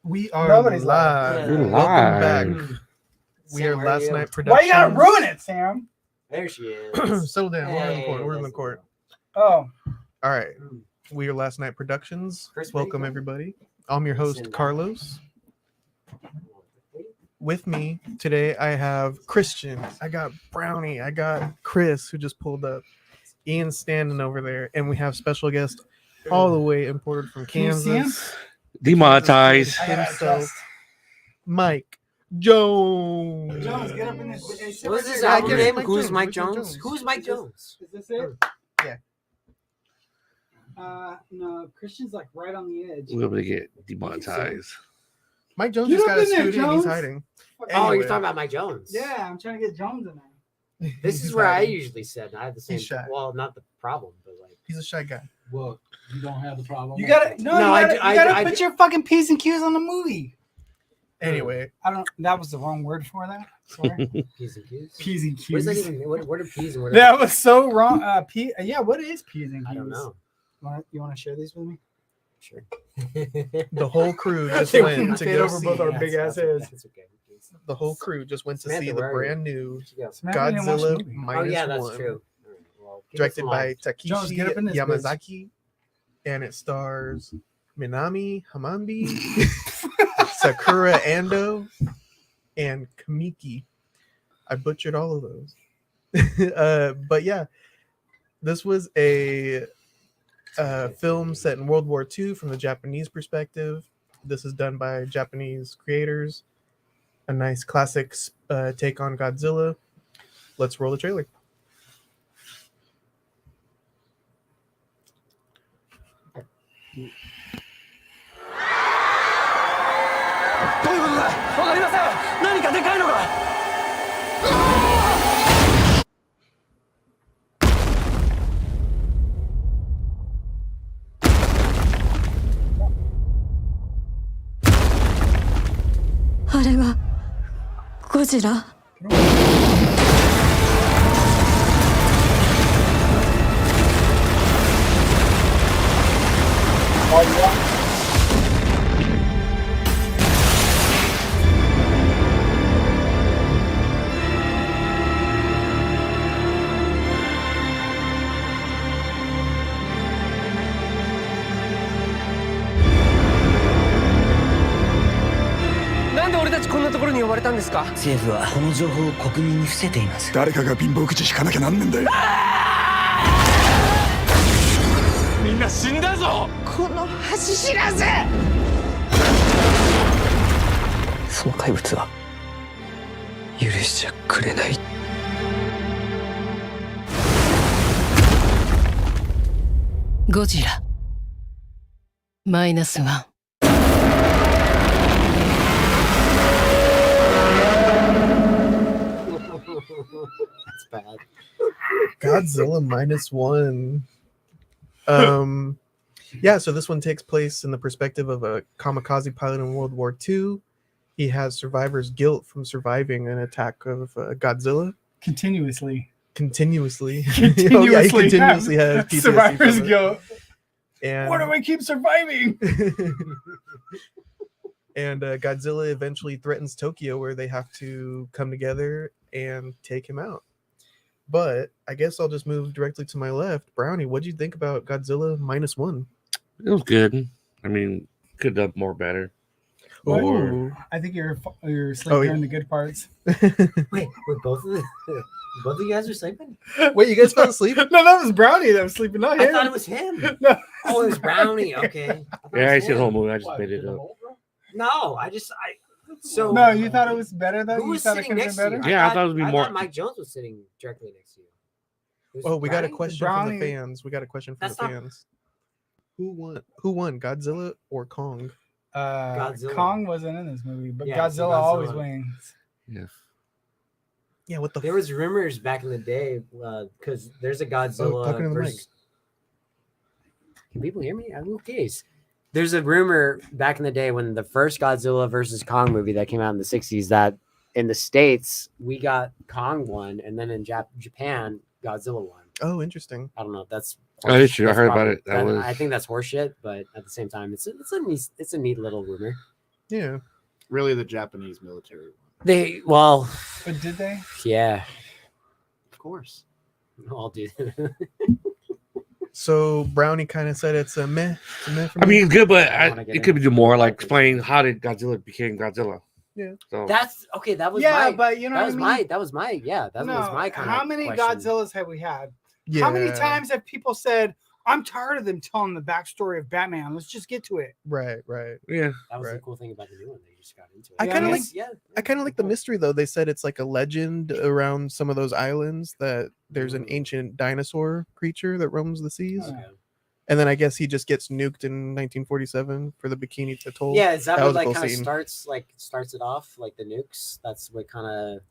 We are Nobody's live. You're Welcome back. live. We Sam, are where Last you? Night Productions. Why you gotta ruin it, Sam? There she is. Settle down. We're in the Hey, court. We're in the that's court. Oh, All right. We are Last Night Productions. Chris, Welcome, ready? everybody. I'm your host, Listen, Carlos. With me today, I have Christian. I got Brownie. I got Chris, who just pulled up. Ian's standing over there. And we have special guest all the way imported from Can you see him? Kansas. Demonetized. I gotta Himself. adjust. Mike Jones. Jones, get up in this. Hey, sit What was right his there. album get it. name? Mike Who's Jones. Mike Who's Mike Jones? Jones? Who's Mike Jones? Is this it? Yeah. No, Christian's like right on the edge. We're able to get demonetized. Mike Jones Get just up got a in there, studio and he's Jones. hiding. Oh, Anyway. you're talking about Mike Jones. Yeah, I'm trying to get Jones in there. This He's is where I hiding. usually sit. I have the same. He's shy. Well, not the problem, but like. He's a shy guy. Well, you don't have the problem. You gotta No, I do- you gotta I put do- your fucking P's and Q's on the movie. Anyway, I don't. That was the wrong word for that. Sorry. P's and Q's. P's and What Q's. does that even? What are P's and what? That was so wrong. Yeah, what is P's and Q's? I don't know. You want to share these with me? Sure. the whole crew just They went wouldn't to fit go over see. both our big ass heads. That's okay. The whole crew just went to Samantha, see the where are you? brand new Where'd you go? Samantha didn't watch the Godzilla movie. Minus Oh yeah, that's One, true. All right, well, give us directed some by life. Jones, Takeshi get up in this Yamazaki, and it stars Minami Hamambi, Sakura Ando, and Kamiki. I butchered all of those. But yeah, this was a film set in World War II from the Japanese perspective. This is done by Japanese creators. A nice classic take on Godzilla. Let's roll the trailer. Godzilla?政府はこの情報を国民に伏せています。誰かが貧乏口引かなきゃなんねんだよ。みんな死んだぞ。この恥知らず！その怪物は許しちゃくれない。ゴジラマイナスワン。That's bad. Godzilla Minus One. Yeah, so this one takes place in the perspective of a kamikaze pilot in World War II. He has survivor's guilt from surviving an attack of Godzilla. Continuously. Continuously. Continuously, Oh, yeah, he continuously has PTSD survivor's from it. guilt. And Why do I keep surviving? and Godzilla eventually threatens Tokyo, where they have to come together and take him out. But I guess I'll just move directly to my left. Brownie, what do you think about Godzilla Minus One? It was good. I mean, could have done more better. Oh, I think you're sleeping Oh, yeah. on the good parts. Wait, both of you guys are sleeping? wait, you guys fell asleep? No, that was Brownie that was sleeping, not I him. thought it was him. No. Oh, it was Brownie. Okay. I thought it Yeah, I was see the him. whole movie. I just made it up. No, So No, you thought it was better though? who You was thought it sitting could have next been to you? better? Yeah, I thought it would be more- Mike Jones was sitting directly next to you. It was Oh, we got a Brownie? question from Brownie. the fans. We got a question from That's the not- fans. Who won? Godzilla or Kong? Godzilla. Kong wasn't in this movie, but Yeah, so Godzilla always Godzilla. wins. Yeah. Yeah, what the There was rumors back in the day because there's a Godzilla talking to the mic. versus. Can people hear me? I'm curious. There's a rumor back in the day when the first Godzilla versus Kong movie that came out in the 60s that in the States we got Kong one, and then in Japan Godzilla one. Oh, interesting. I don't know. That's Oh, that's true. I that's heard about probably- it. That was- I think that's horseshit, but at the same time, it's a neat little rumor. Yeah. Really, the Japanese military one. But did they? Yeah, Of course. I'll do. So Brownie kind of said it's a meh. It's a meh for I me. mean, it's good, but I wanna get it could in. do more. Like explain how did Godzilla became Godzilla. Yeah. So That's okay. That was Yeah, my. but you know that what was I mean? my. That was my. Yeah, that No, was my kind of. how many question. Godzillas have we had? Yeah. How many times have people said, "I'm tired of them telling the backstory of Batman. Let's just get to it." Right. Right. yeah, That was the Right. cool thing about the new one. They just got into it. I kinda like- Yeah. I kind of like the mystery though. They said it's like a legend around some of those islands that there's an ancient dinosaur creature that roams the seas, Okay. and then I guess he just gets nuked in 1947 for the Bikini Atoll. Yeah, is that, That what was a like cool kind of scene. starts it off like the nukes? That's what kind of.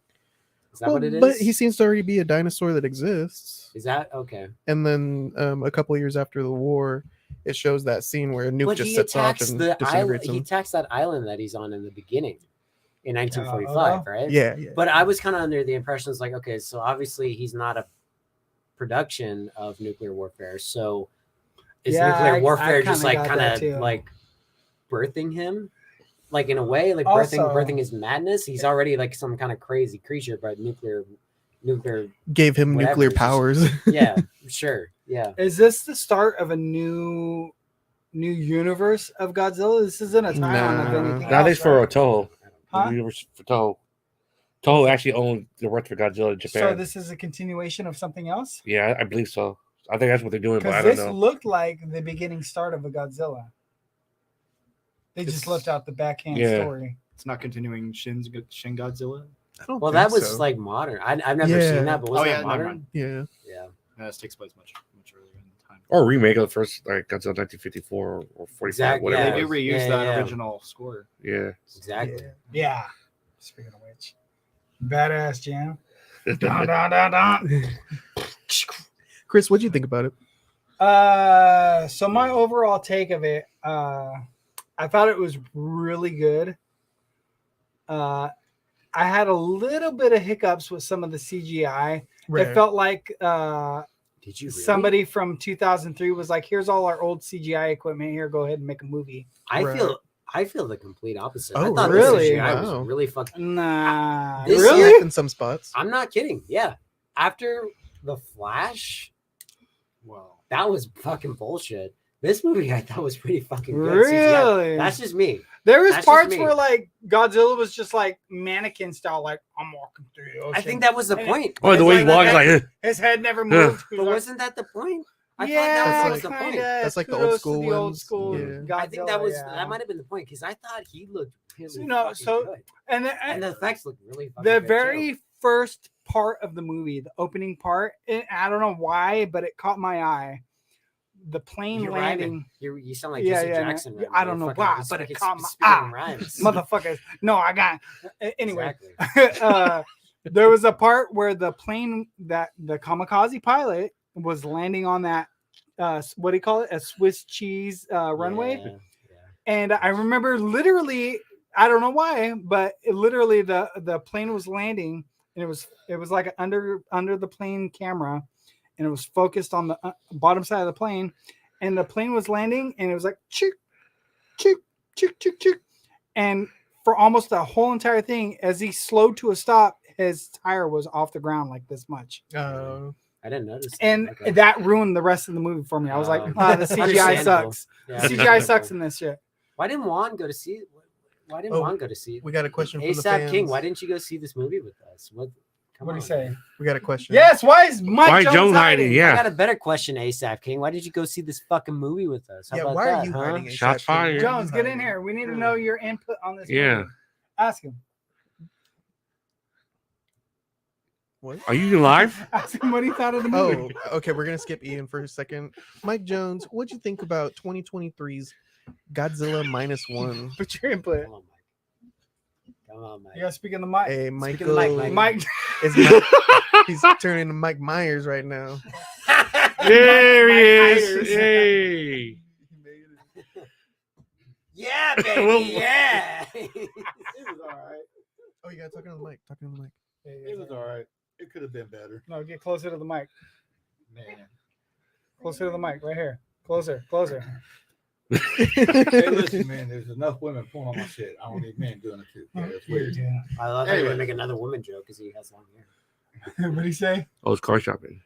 Is that Well, what it is? but he seems to already be a dinosaur that exists. Is that okay? And then a couple years after the war, it shows that scene where a nuke But just he sets off attacks and the island. disintegrates He him. attacks that island that he's on in the beginning, in 1945, right? Yeah, yeah. But I was kind of under the impression it's like, okay, so obviously he's not a production of nuclear warfare. So is Yeah, nuclear I warfare just kinda like got that kind too. of like birthing him? Like in a way, like Also- birthing his madness. He's already like some kind of crazy creature, but nuclear. Gave him whatever, nuclear it's just- powers. Yeah, sure. Yeah. Is this the start of a new universe of Godzilla? This isn't a tie-on of Nah. anything that else, is for right? Toho. Huh? The universe for Toho. Toho actually owned the rights for Godzilla in Japan. So this is a continuation of something else? Yeah, I believe so. I think that's what they're doing, but I Because don't this know. looked like the beginning start of a Godzilla. They just left out the backhand Yeah. story. It's not continuing Shin Godzilla. I don't Well, think that was so. like modern. I've never Yeah. seen that, but was Oh, that yeah, never modern? mind. Yeah. Yeah. No, this takes place much earlier in time. Or a remake of the first like Godzilla 1954 or 45, Exactly, whatever. Yeah, it they was. reused Yeah, that yeah. original score. Yeah. Exactly. Yeah. Speaking of which, badass jam. Dun, dun, dun, dun. Chris, what'd you think about it? So my overall take of it, I thought it was really good. I had a little bit of hiccups with some of the CGI. It felt like Did you really? somebody from 2003 was like, "Here's all our old CGI equipment. Here, go ahead and make a movie." I feel the complete opposite. Oh, I thought really? the CGI Wow. was really fucking. Nah, This really? year- In some spots. I'm not kidding. Yeah. After the Flash, Wow. that was fucking bullshit. This movie I thought was pretty fucking good. Really? CGI. That's just me. There was That's just parts me. where like Godzilla was just like mannequin style, like I'm walking through the ocean. I think that was the And- point. Oh, the way he It's like walks, that- like, His head never moved. He But was like, wasn't that the point? I yeah, thought that was like- the point. kinda. That's like the old Kudos to school the old ones. school Yeah. Godzilla, I think that was yeah. that might have been the point because I thought he looked really No, fucking so- good. And And the effects looked really fucking the good, very too. first part of the movie, the opening part, I don't know why, but it caught my eye. The plane You're landing, rhyming. You sound like Yeah, Jesse yeah, Jackson. yeah. right I now. don't know You're fucking- why, he's but it fucking caught my spitting eye. rhymes. motherfuckers. No, I got. Anyway, Exactly. there was a part where the plane that the kamikaze pilot was landing on that what do you call it, a Swiss cheese runway, Yeah, yeah. and I remember literally, I don't know why, but literally the plane was landing and it was like under the plane camera, and it was focused on the bottom side of the plane, and the plane was landing and it was like chick chick chick chick chick, and for almost the whole entire thing, as he slowed to a stop, his tire was off the ground like this much. I didn't notice. That. And Okay. that ruined the rest of the movie for me. I was like, the CGI Understandable. sucks. Yeah, CGI understandable. sucks in this shit. Why didn't Juan go to see it? Why didn't Oh, Juan go to see it? We got a question from the ASAP fans. King, why didn't you go see this movie with us? What? Come What do on, you say? man. We got a question. Yes, why is Mike Jones Jones hiding? hiding? Yeah. I got a better question, ASAP King. Why did you go see this fucking movie with us? How Yeah, about why that, are you huh? hiding? Shots ASAP? fired. Why are you Jones, get in hiding? here. We need to know your input on this. Yeah. movie. Ask him. What? are you live? Ask him what he thought of the Oh, movie. okay. We're gonna skip Ian for a second. Mike Jones, what'd you think about 2023's Godzilla Minus One? Put your input. Come on, Come on, Mike. You gotta speak in the mic. Hey, Speak Michael. in the mic, Mike. Mike. is Mike- he's turning to Mike Myers right now. There he is. Myers. Hey. Yeah, Well, baby. Yeah. It was all right. Oh, you gotta talk on the mic. Talking on the mic. It was all right. It could have been better. No, get closer to the mic. Man. Closer to the mic, right here. Closer. Hey, listen, man. There's enough women pulling on my shit. I don't need men doing it too. Yeah, that's weird. I love how you're Anyway. gonna make another woman joke because he has long hair. What'd he say? Oh, it's car shopping.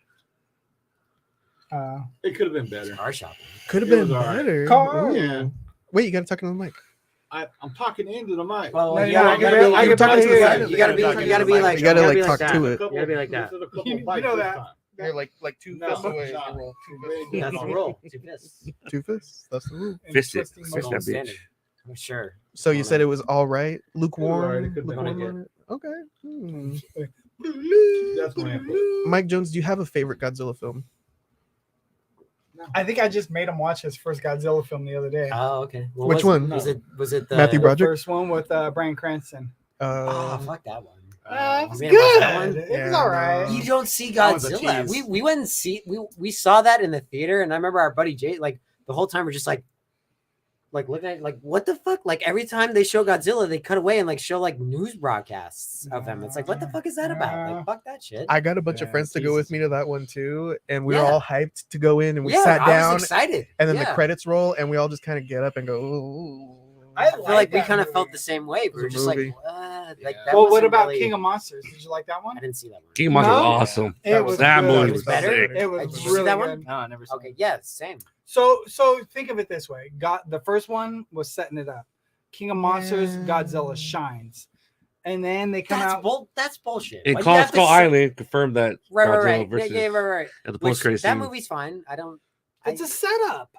It could have been better. Car shopping. Could have It been was all right. better. Car. Ooh. Yeah. Wait, you gotta talk on the mic. I'm talking into the mic. Well, No, you you gotta, gotta- you gotta, I can talk to the side you of it. gotta be You like, gotta you gotta be like talk that. to it. You gotta be like that. You know that. You're like 2 No, fists away. no. You roll. That's the rule. 2 fists. 2 fists. That's the rule. And Fist it. twisting Fist motion. that Standing. bitch. I'm sure. So you said it was all right, lukewarm. alright, it could've been lukewarm good. on it? Okay. Hmm. That's my input. Mike Jones, do you have a favorite Godzilla film? I think I just made him watch his first Godzilla film the other day. Oh, okay. Well, Which one? Was it the Matthew The Broderick? first one with Bryan Cranston. Oh, fuck that one. It was You made him watch that good. one? It Yeah, was all right. You don't see That was a Godzilla. tease. We went and we saw that in the theater, and I remember our buddy Jay, like the whole time we're just like looking at it, like what the fuck? Like every time they show Godzilla, they cut away and like show like news broadcasts of him. It's like what the fuck is that about? Like fuck that shit. I got a bunch of Yeah, friends to go with Jesus. me to that one too, and we were Yeah. all hyped to go in, and we yeah, sat I down, was excited. and then Yeah. the credits roll, and we all just kind of get up and go. Ooh. I I feel like we that kind of movie. felt the same way. We was were a just like, movie. what? Yeah. Like that Well, what wasn't about really- King of Monsters? Did you like that one? I didn't see that one. King Monster was No. awesome. It was That good. movie It was better? It was Did you see really that one? good. No, I never saw Okay, it. yeah, same. So think of it this way: the first one was setting it up. King of Monsters, Yeah. Godzilla shines, and then they come That's out. that's bullshit. And Why'd you have to Skull say- Island confirmed that Right, Godzilla right. versus Right. at the Which, post credit that scene. movie's fine. I don't. It's a setup.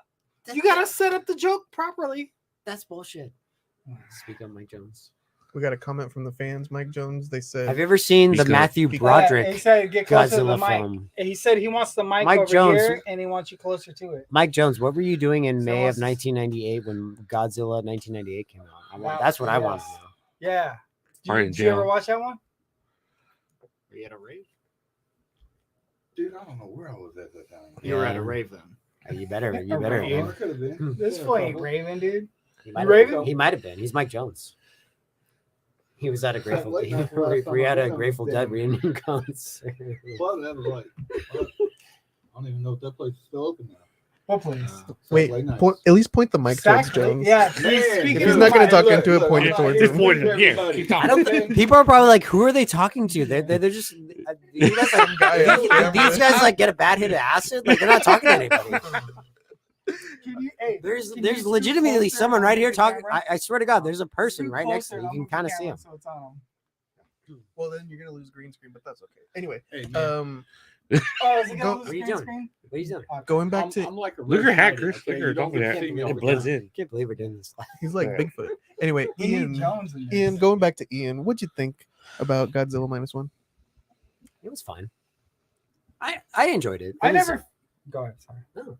You gotta set up the joke properly. That's bullshit. Speak of Mike Jones. We got a comment from the fans, Mike Jones. They said, Have you ever seen He's the good. Matthew He Broderick He said, "Get closer to the Godzilla mic." film? He said he wants the mic Mike over Jones- here, and he wants you closer to it. Mike Jones, what were you doing in So May what's- of 1998 when Godzilla 1998 came out? Wow, That's what I want to yes. know. Yeah. Or in Did you ever jail. watch that one? Were you at a rave? Dude, I don't know where I was at that time. You were at a Yeah. rave then. You better. rave. Yeah. It could have been. This fool ain't Raven, dude. He You might Raven? have, he might have been. He's Mike Jones. He was at a Grateful Late Dead. night the last time We had I a went, Grateful damn. Dead reunion concert. Well, that was like, I don't even know if that place is still open now. What place? "Wait, Late nights. at least point the mic towards Exactly. Jones." Yeah. Man, speaking If of he's not gonna the talk mic, into it, point it towards Just him. point it. Yeah, keep I talking. don't. People are probably like, "Who are they talking to?" They're just. You guys like, guy on camera. these guys like get a bad hit of acid. Like they're not talking to anybody. Can you, hey, There's can you there's scoot legitimately closer someone and right move here the talking. camera? I swear to God, there's a person Scoot right next to closer you. You and can I'll move kind of the see him. camera so it's on. Well, then you're gonna lose green screen, but that's okay. Anyway, Hey, man, Oh, is it Go- gonna What lose are you green doing? screen? What are you doing? going back to, I'm like a Look at her red hat, lighter, Chris. okay? Look at her. You Don't get look to at see me it. all It the blends time. in. I can't believe we're doing this. he's like Yeah. Bigfoot. Anyway, We need Ian, Jones in this. Ian, going back to Ian, what'd you think about Godzilla Minus One? It was fine. I enjoyed it. I It was- never. Go ahead. Sorry. No.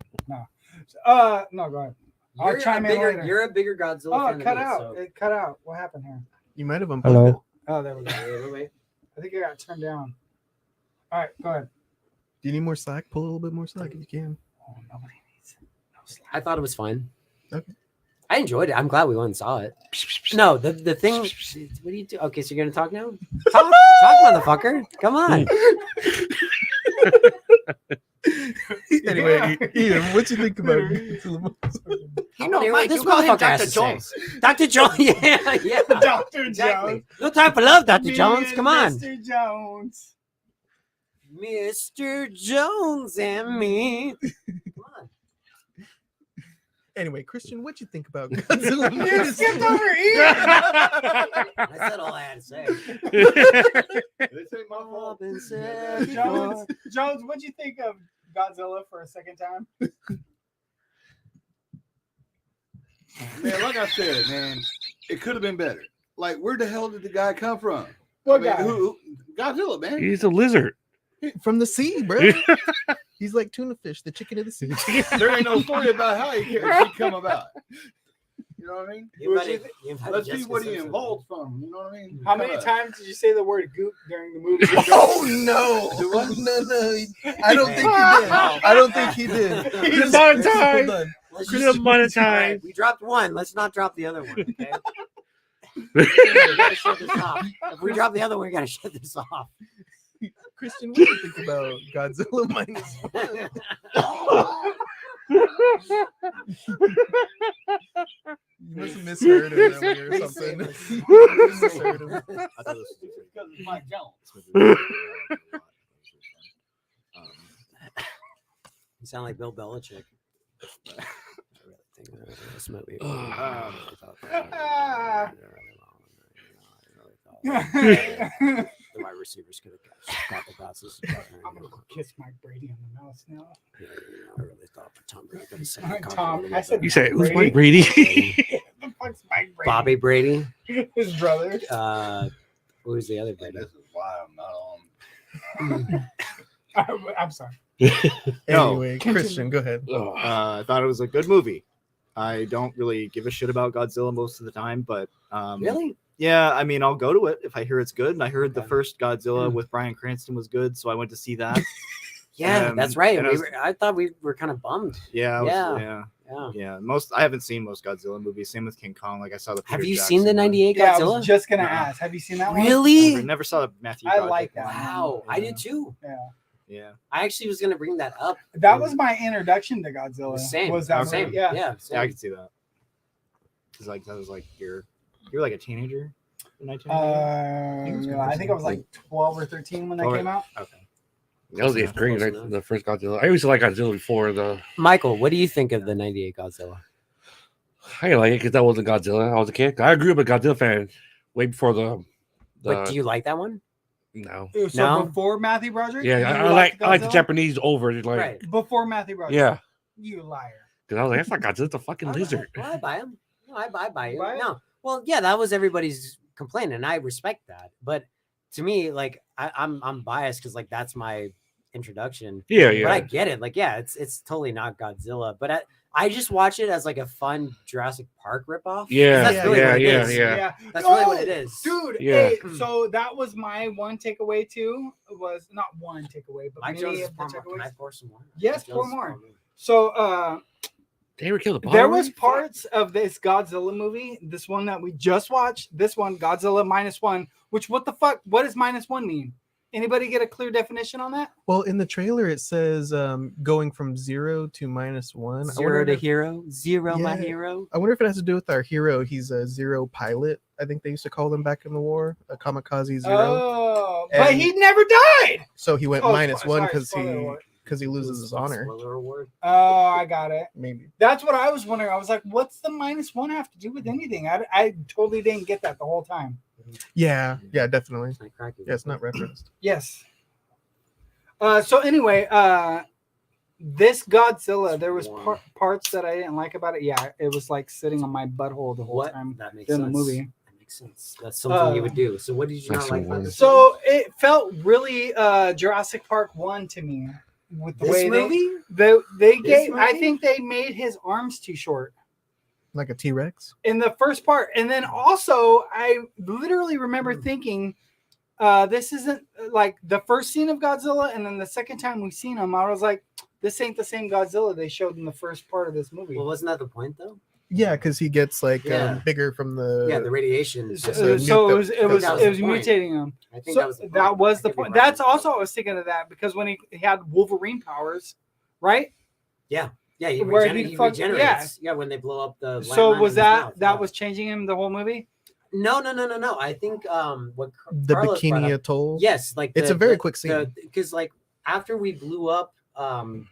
No. Go ahead. I'll You're chime a in bigger. later. You're a bigger Godzilla Oh, fan it than cut me, out. so- It cut out. What happened here? You might have unplugged it. Oh, there we go. Wait. I think it got turned down. All right, go ahead. Do you need more slack? Pull a little bit more slack if you can. Oh, nobody needs it. No slack. I thought it was fine. Okay. I enjoyed it. I'm glad we went and saw it. No, the thing. What do you do? Okay, so you're gonna talk now? Talk, motherfucker. Come on. Anyway, Ian, what'd you think about Godzilla Minus One? You know, Mike, this motherfucker has to say. Dr. Jones. Yeah. Dr. Exactly. Jones. No time for love, Dr. Me Jones. and Come on. Mr. Jones. Mr. Jones and me. Come on. Anyway, Christian, what'd you think about Godzilla You Minus skipped One? over Ian. I said all I had to say. This ain't my fault. Robin said Jones, Jones, what'd you think of Godzilla for a second time? Man, like I said, man, it could have been better. Like, where the hell did the guy come from? What I mean, guy? who? Godzilla, man. He's a lizard. From the sea, bro. He's like tuna fish, the chicken of the sea. There ain't no story about how he come about. You know what I mean? You invited, you invited Let's see Jessica what he Simpson. involved from. You know what I mean? How many times did you say the word goop during the movie? Oh no! No! I don't think he did. I don't think he did. Chris, Hold monetize. on. Let's Chris, just- monetize. All right, we dropped one. Let's not drop the other one. Okay. We gotta shut this off. If we drop the other one, we gotta shut this off. Christian, what do you think about Godzilla Minus One? You must have misheard him earlier or something. You misheard him. I thought this was Because it's Mike Jones. You sound like Bill Belichick. I really think this movie. The wide receivers could have got the passes. I'm gonna kiss Mike Brady on the mouth now. I really thought for Tom Brady could have said Tom, I said You said it was Brady? Mike Brady. The fuck's Mike Brady? Bobby Brady. His brother. Who was the other Brady? This is why I'm not on. I'm sorry. Anyway, Christian, go ahead. I thought it was a good movie. I don't really give a shit about Godzilla most of the time, but Really? yeah, I mean, I'll go to it if I hear it's good. And I heard the Okay. first Godzilla with Bryan Cranston was good, so I went to see that. Yeah, that's right. and I thought we were kind of bummed. Yeah, Yeah. yeah. I haven't seen most Godzilla movies. Same with King Kong. Like I saw the. Have Peter you Jackson seen the one. '98 Yeah, I Godzilla? was just gonna Nuh-uh. ask. Have you seen that one? Really? Never saw the Matthew. I Broderick like that. one. Wow, I did too. Yeah. Yeah. I actually was gonna bring that up. That was my introduction to Godzilla. Same. Was that same? movie? Yeah. Yeah. Yeah, I Same. can see that. Cause like that was like you're like a teenager in 1998. I think I was like 12 or 13 when that came out. Okay. That was 8th grade, right? The first Godzilla. I used to like Godzilla before the. Michael, what do you think of the '98 Godzilla? I didn't like it because that wasn't Godzilla. I was a kid. I grew up a Godzilla fan way before the. But do you like that one? No. So No? before Matthew Broderick? Yeah, you I like the Godzilla? Japanese over. Like, Right. Before Matthew Broderick. yeah, You liar. because I was like, that's not Godzilla. It's a fucking lizard. Well, I buy him. No, I buy you. Buy it? No. Well, yeah, that was everybody's complaint, and I respect that. But to me, like, I'm biased because like that's my introduction. Yeah, But I yeah. get it. Like, yeah, it's totally not Godzilla. But I just watch it as like a fun Jurassic Park ripoff. Yeah, That's really what it is. yeah. That's really what it is. Dude, Yeah. hey, so that was my one takeaway too. Was not one takeaway, but Mike many Jones is of the pour more. Can I takeaways. pour some more? Yes, Mike pour Jones is more. So They ever killed a there ball was already? parts of this Godzilla movie, this one that we just watched, this one, Godzilla Minus One, which what the fuck, what does minus one mean? Anybody get a clear definition on that? Well, in the trailer, it says going from 0 to -1. Zero to hero. Zero, my Yeah. hero. I wonder if it has to do with our hero. He's a zero pilot. I think they used to call them back in the war, a kamikaze zero. Oh, but And- he never died. So he went Oh, -1 sorry, because spoiler alert. he loses his honor. Spoiler award. Oh, I got it. Maybe. That's what I was wondering. I was like, what's the minus one have to do with anything? I totally didn't get that the whole time. Yeah, definitely. It's not cracking. Yeah, it's not referenced. Yes. So anyway, this Godzilla, there was parts that I didn't like about it. Yeah, it was like sitting on my butthole the whole What? time That makes in sense. the movie. That makes sense. That's something you would do. So what did you not That's like so about weird. this? So it felt really Jurassic Park 1 to me with the This way movie? they This gave. I movie? think they made his arms too short Like a T-Rex. in the first part, and then also I literally remember thinking, this isn't like the first scene of Godzilla, and then the second time we seen him, I was like, this ain't the same Godzilla they showed in the first part of this movie. Well, wasn't that the point though? Yeah, because he gets like Yeah. bigger from the. Yeah, the radiation. So, So so nuke it was that- it was that was it the was point. mutating him. I think So that was the point. that was the I could be point. wrong. That's also I was thinking of that because when he had Wolverine powers, right? Yeah, he, where he he fuck- regenerates. Yeah. When they blow up the. So landmine was in his that mouth, that yeah. was changing him the whole movie? No. I think what the Carlos brought Bikini up- Atoll. Yes, like It's a very quick scene. Because like after we blew up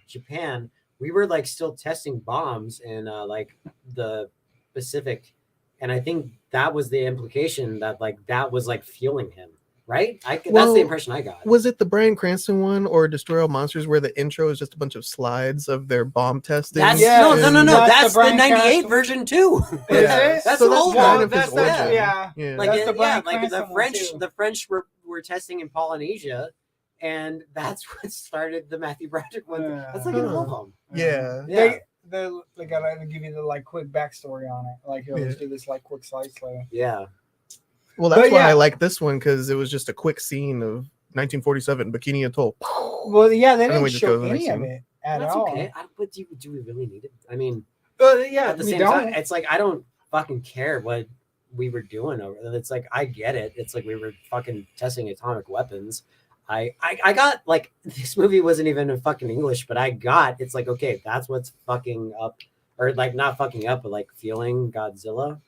Japan, we were like still testing bombs in like the Pacific, and I think that was the implication that like that was like fueling him, right? That's Well, the impression I got. Was it the Bryan Cranston one or Destroy All Monsters where the intro is just a bunch of slides of their bomb testing? That's Yeah, no. and- That's That's the the Bryan '98 Cranston- version too. Yeah. That's So the old kind one. of his That's that, origin. yeah. Yeah. Like That's the Bryan like Cranston the one, French, too. the French were testing in Polynesia, and that's what started the Matthew Broderick one. That's like in all of them. Yeah. Yeah. they gotta give you the like quick backstory on it. Like he'll just Yeah. do this like quick slice. Yeah. Well, that's But why yeah. I like this one because it was just a quick scene of 1947 Bikini Atoll. Well, yeah, they And then didn't we just go show to the next any of scene. it at That's all. okay. But do we really need it? I mean, Yeah, at the we same don't. time, it's like I don't fucking care what we were doing over there. It's like I get it. It's like we were fucking testing atomic weapons. I got like this movie wasn't even in fucking English, but I got it's like okay, that's what's fucking up, or like not fucking up, but like feeling Godzilla.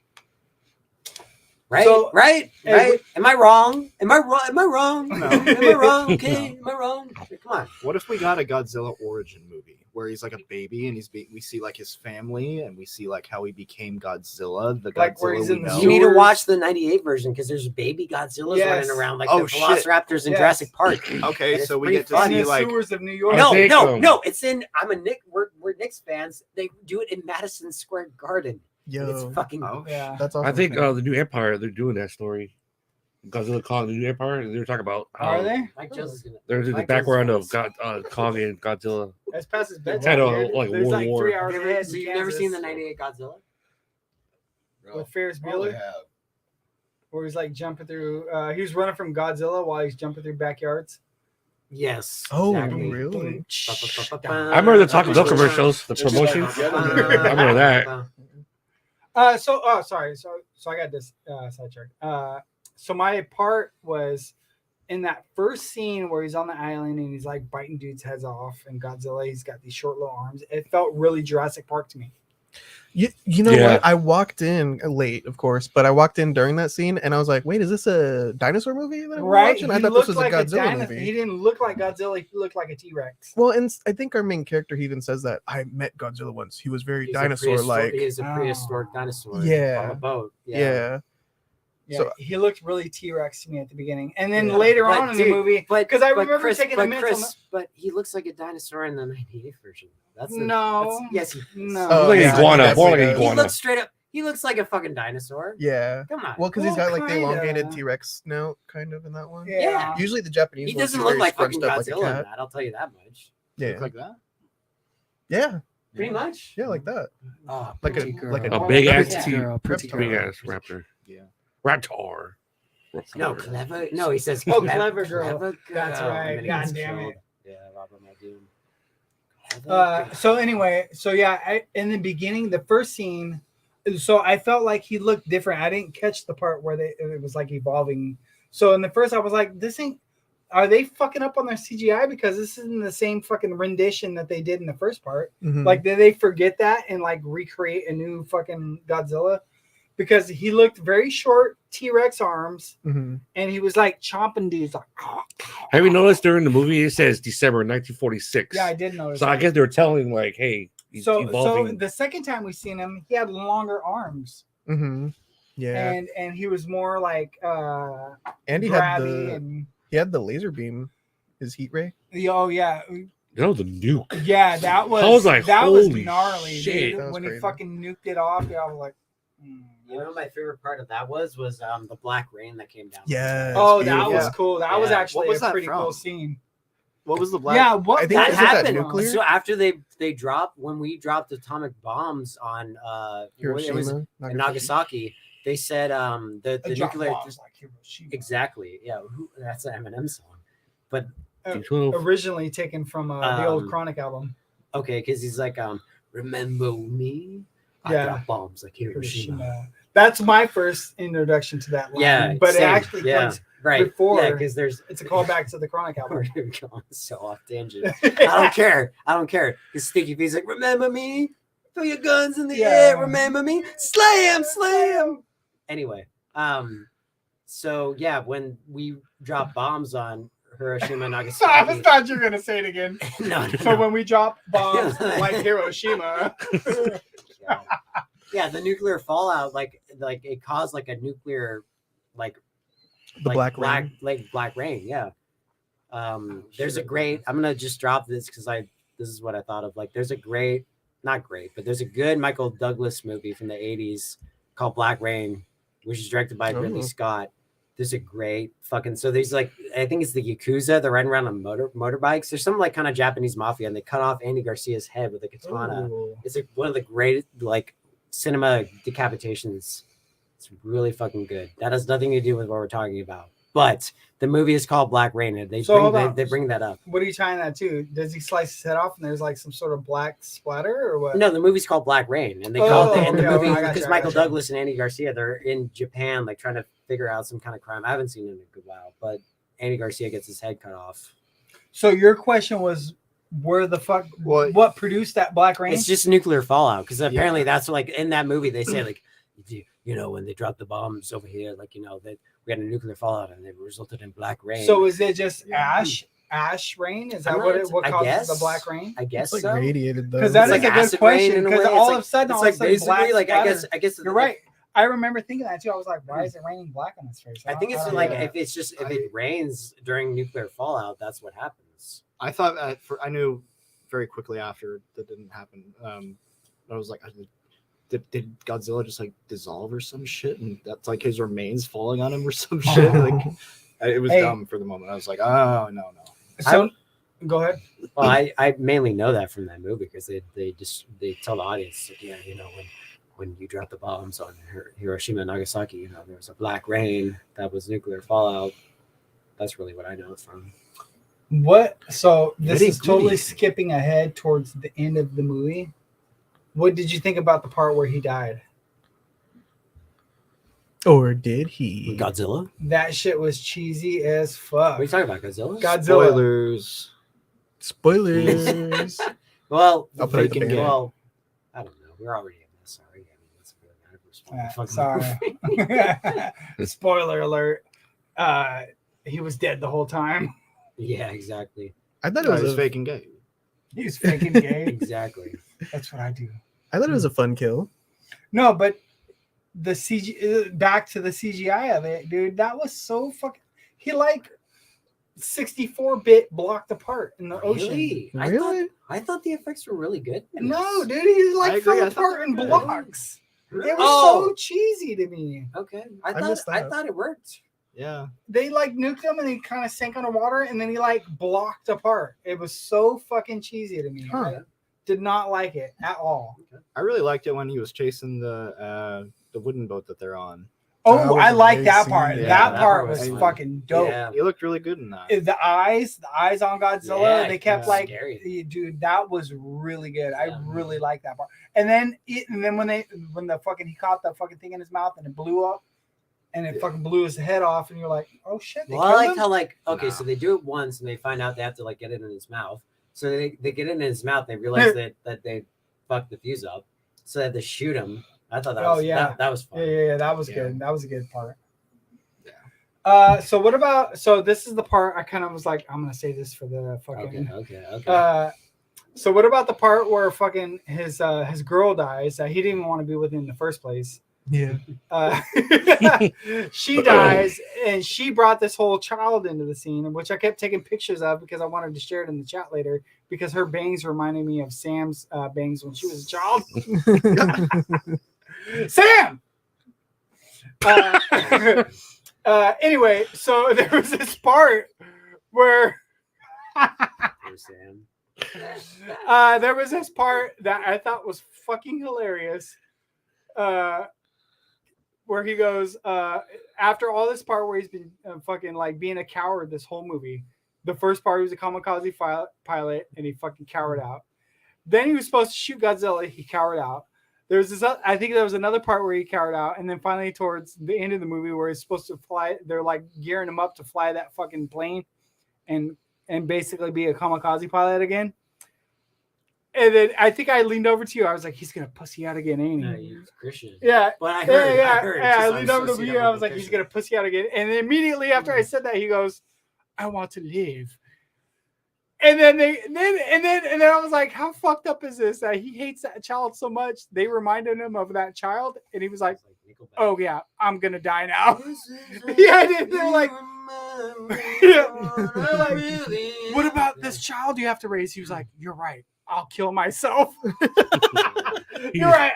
Right, So, right. hey, Am I wrong? Am I wrong? Am I wrong? No. Am I wrong? Okay, am I wrong? Come on. What if we got a Godzilla origin movie where he's like a baby and we see like his family and we see like how he became Godzilla, the Like Godzilla where he's we in the know. You need to Sewers. watch the '98 version because there's baby Godzillas Yes. running around like Oh, the shit. Velociraptors in Yes. Jurassic Park. Okay, And it's so we pretty get to fun. in see the like sewers of New York. I think, No. It's in. I'm a Nick. We're Knicks fans. They do it in Madison Square Garden. And Yo, it's fucking. oh, Yeah. that's awesome. I think the new Empire, they're doing that story. Godzilla Kong, the new Empire, they're talking about Are they? Mike Jones is gonna. They're in the Mike background Jones of is- Kong and Godzilla. That's past his bedtime. Kind of dude. like There's World like War. 3 hours. Yeah, left so in you've never seen the Kansas '98 Godzilla? with Ferris Probably Bueller, have. where he's like jumping through. He was running from Godzilla while he's jumping through backyards. Yes. Oh, exactly. really? I remember the Taco Bell commercials, the promotions. Yeah. I remember that. Sorry. So I got this sidetracked. So my part was in that first scene where he's on the island and he's like biting dudes' heads off, and Godzilla, he's got these short little arms. It felt really Jurassic Park to me. You know Yeah. what? I walked in late, of course, but I walked in during that scene and I was like, wait, is this a dinosaur movie that I'm Right? watching? I thought this was a Godzilla movie. He didn't look like Godzilla. He looked like a T-Rex. Well, and I think our main character he even says that I met Godzilla once. He was very He's a dinosaur-like. He's a prehistoric dinosaur. Yeah. On a boat. Yeah. Yeah, So- he looked really T-Rex to me at the beginning, and then Yeah. later But on in dude, the movie, But 'Cause I but remember Chris, taking but the minutes on Chris, but he looks like a dinosaur in the '98 version. That's No. yes, he No. Oh, Like yeah, an iguana, definitely more like an does. He iguana. looks straight up. He looks like a fucking dinosaur. Yeah. Come on. Well, because he's Well, got like the kinda. elongated T-Rex snout kind of in that one. Yeah. Usually the Japanese He ones doesn't are look very like fucking scrunched up like a Godzilla in cat. that. I'll tell you that much. Yeah. look like that. Yeah. Pretty much. Yeah, like that. Oh, Like a- pretty girl. like A big ass Yeah. T, Reptar. big ass raptor. Yeah. Raptor. No, clever. No, he says. Oh, clever girl. Clever That's girl. right. And then he God gets damn killed. it. Yeah, Robert Muldoon. Clever girl. So anyway, so yeah, in the beginning, the first scene, so I felt like he looked different. I didn't catch the part where it was like evolving. So in the first, I was like, this ain't. Are they fucking up on their CGI? Because this isn't the same fucking rendition that they did in the first part. Mhm. Like, did they forget that and like recreate a new fucking Godzilla? Because he looked very short, T-Rex arms, Mhm. and he was like chomping dudes. Like, Have you noticed during the movie it says December 1946? yeah, I did notice. So I that. guess they're telling like, hey, he's So evolving. the second time we seen him, he had longer arms, Mhm. Yeah. and he was more like And he had grabby the laser beam, his heat ray. oh yeah, that was a nuke. yeah, that was I was like, that was holy gnarly, shit. dude. That was When he crazy. fucking nuked it off, I was like, You know, what my favorite part of that was the black rain that came down. Yeah. oh, it's that was beautiful. cool. That was Yeah. actually What was a that pretty from? cool scene. What was the black? Yeah, what I think That was that happened. nuclear? So after they dropped when we dropped atomic bombs on it was Hiroshima, in Nagasaki, they said the nuclear bombs like Hiroshima. exactly yeah that's an Eminem song, but Originally taken from the old Um, Chronic album. okay because he's like remember me I Yeah. got bombs like Hiroshima. Hiroshima. That's my first introduction to that line. Yeah, but same. it actually Yeah. comes Right before. yeah because there's It's a callback to the Chronic album. we're going so off tangent. I don't care because Sticky P's like remember me, throw your guns in the Yeah. air, remember me, slam. Anyway, so yeah, when we dropped bombs on Hiroshima and I Nagasaki, thought you were gonna say it again. no, So when we drop bombs like Hiroshima, yeah, the nuclear fallout, like it caused like a nuclear, like The black rain. black rain, yeah. There's a great. I'm gonna just drop this because this is what I thought of. Like, there's a great, not great, but there's a good Michael Douglas movie from the '80s called Black Rain, which is directed by Ridley Oh. Scott. There's a great fucking so there's like I think it's the Yakuza. They're riding around on motorbikes. There's some like kind of Japanese mafia, and they cut off Andy Garcia's head with a katana. Ooh. It's like one of the great like cinema decapitations. It's really fucking good. That has nothing to do with what we're talking about. But the movie is called Black Rain, and they bring that up. What are you tying that to? Does he slice his head off and there's like some sort of black splatter or what? No, the movie's called Black Rain, and they call it in the movie I gotcha, because Michael Douglas and Andy Garcia, they're in Japan, like trying to figure out some kind of crime. I haven't seen it in a good while, but Andy Garcia gets his head cut off. So your question was, where the fuck? What produced that Black Rain? It's just nuclear fallout because apparently that's like in that movie they say like, you know, when they dropped the bombs over here, like you know that we had a nuclear fallout and it resulted in black rain. So is it just ash rain? Is that what causes the black rain? I guess It's so. like radiated though. Because that is like a good question. Because all of a sudden, it's like basically like I guess you're right. I remember thinking that too. I was like, why is it raining black on his face? I think it's like if it rains during nuclear fallout, that's what happens. I thought I knew very quickly after that didn't happen. I was like, did Godzilla just like dissolve or some shit, and that's like his remains falling on him or some shit? Like it was dumb for the moment. I was like, oh no. So go ahead. Well, I mainly know that from that movie because they tell the audience, like, yeah, you know, when you drop the bombs on Hiroshima and Nagasaki, you know, there was a black rain that was nuclear fallout. That's really what I know it from. What? So this is totally skipping ahead towards the end of the movie. What did you think about the part where he died? Or did he? Godzilla? That shit was cheesy as fuck. What are you talking about, Godzilla? Spoilers. Well, I'll put it in well, I don't know. We're already in this. Sorry. Sorry. Spoiler alert. He was dead the whole time. Yeah, exactly. I thought it was faking gay. He was faking gay. Exactly. That's what I do. I thought it was a fun kill. No, but the CG back to the CGI of it, dude. That was so fucking. He like 64-bit blocked apart in the ocean. Really? I thought the effects were really good. No, dude, he like fell apart in blocks. Really? It was so cheesy to me. Okay, I thought it worked. Yeah. They like nuked him and he kind of sank underwater and then he like blocked apart. It was so fucking cheesy to me. I did not like it at all. I really liked it when he was chasing the wooden boat that they're on. Oh, I like that part. Yeah, that part was fucking dope. Yeah. He looked really good in that. The eyes on Godzilla, they kept like, scary. Dude, that was really good. I really like that part. And then when the fucking he caught the fucking thing in his mouth and it blew up, and it fucking blew his head off, and you're like, oh shit. Well, I like how like so they do it once and they find out they have to like get it in his mouth. So they get it in his mouth. They realize that they fucked the fuse up, so they have to shoot him. I thought that was that was fun. Yeah, that was good. That was a good part. Yeah. So what about? So this is the part I kind of was like, I'm gonna say this for the fucking. Okay. So what about the part where fucking his girl dies that he didn't even want to be with in the first place? Yeah. She dies, and she brought this whole child into the scene, which I kept taking pictures of because I wanted to share it in the chat later. Because her bangs reminded me of Sam's bangs when she was a child. Sam. Anyway, so there was this part where there was this part that I thought was fucking hilarious. Where he goes after all this part where he's been fucking like being a coward this whole movie. The first part he was a kamikaze pilot and he fucking cowered out. Then he was supposed to shoot Godzilla. He cowered out. There's this. I think there was another part where he cowered out, and then finally towards the end of the movie where he's supposed to fly, they're like gearing him up to fly that fucking plane, and basically be a kamikaze pilot again. And then I think I leaned over to you. I was like, he's gonna pussy out again, ain't he? No, you're Christian. Yeah, but I heard. I leaned over to you. I was like, he's gonna pussy out again. And then immediately after I said that, he goes, "I want to live." And then I was like, how fucked up is this? That he hates that child so much. They reminded him of that child, and he was like, "Oh yeah, I'm gonna die now." Yeah, they're like, "What about this child you have to raise?" He was like, "You're right. I'll kill myself." You're right.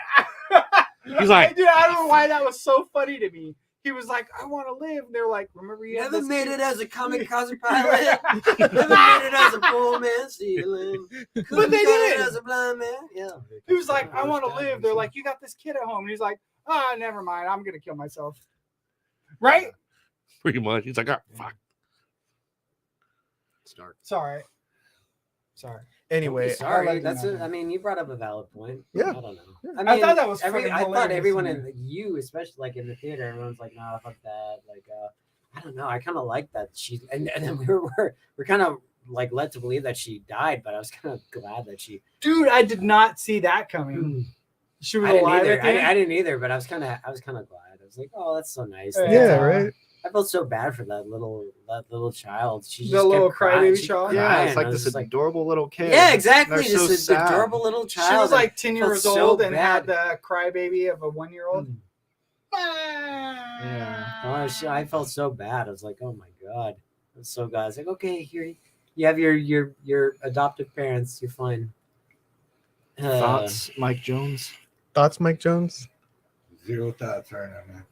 He's like, dude, I don't know why that was so funny to me. he was like, I want to live. And they're like, remember you had Never this made kid? it as a kamikaze pilot. Never made it as a poor man stealing. But they did. As a blind man. Yeah. He was like, I want to live. They're like, you got this kid at home. And he's like, oh, never mind. I'm going to kill myself. Right? Pretty much. He's like, oh, fuck. Start. Sorry. Anyway, Sorry, I like that's that. it. I mean, you brought up a valid point. Yeah. I don't know. Yeah. I, I mean, thought that was I fucking thought hilarious everyone to in you, especially like in the theater, everyone's like, "Nah, fuck that." Like, I don't know. I kind of like that she, and then we're kind of like led to believe that she died, but I was kind of glad that she. Dude, I did not see that coming. She was I didn't alive either. at the end? I didn't either, but I was kind of glad. I was like, "Oh, that's so nice." yeah, right. I felt so bad for that little child. She The just little kept crying. crybaby She child? kept Yeah, crying. it's like I was this just like, adorable little kid. yeah, exactly. They're so Just sad. adorable little child. She was like 10 I felt years so old and had bad. the crybaby of a 1-year-old. Yeah. Oh, I felt so bad. I was like, oh my god, I'm so glad. I was like, okay, here you have your adoptive parents. You're fine. Thoughts, Mike Jones? Thoughts, Mike Jones? Zero thoughts right now, man.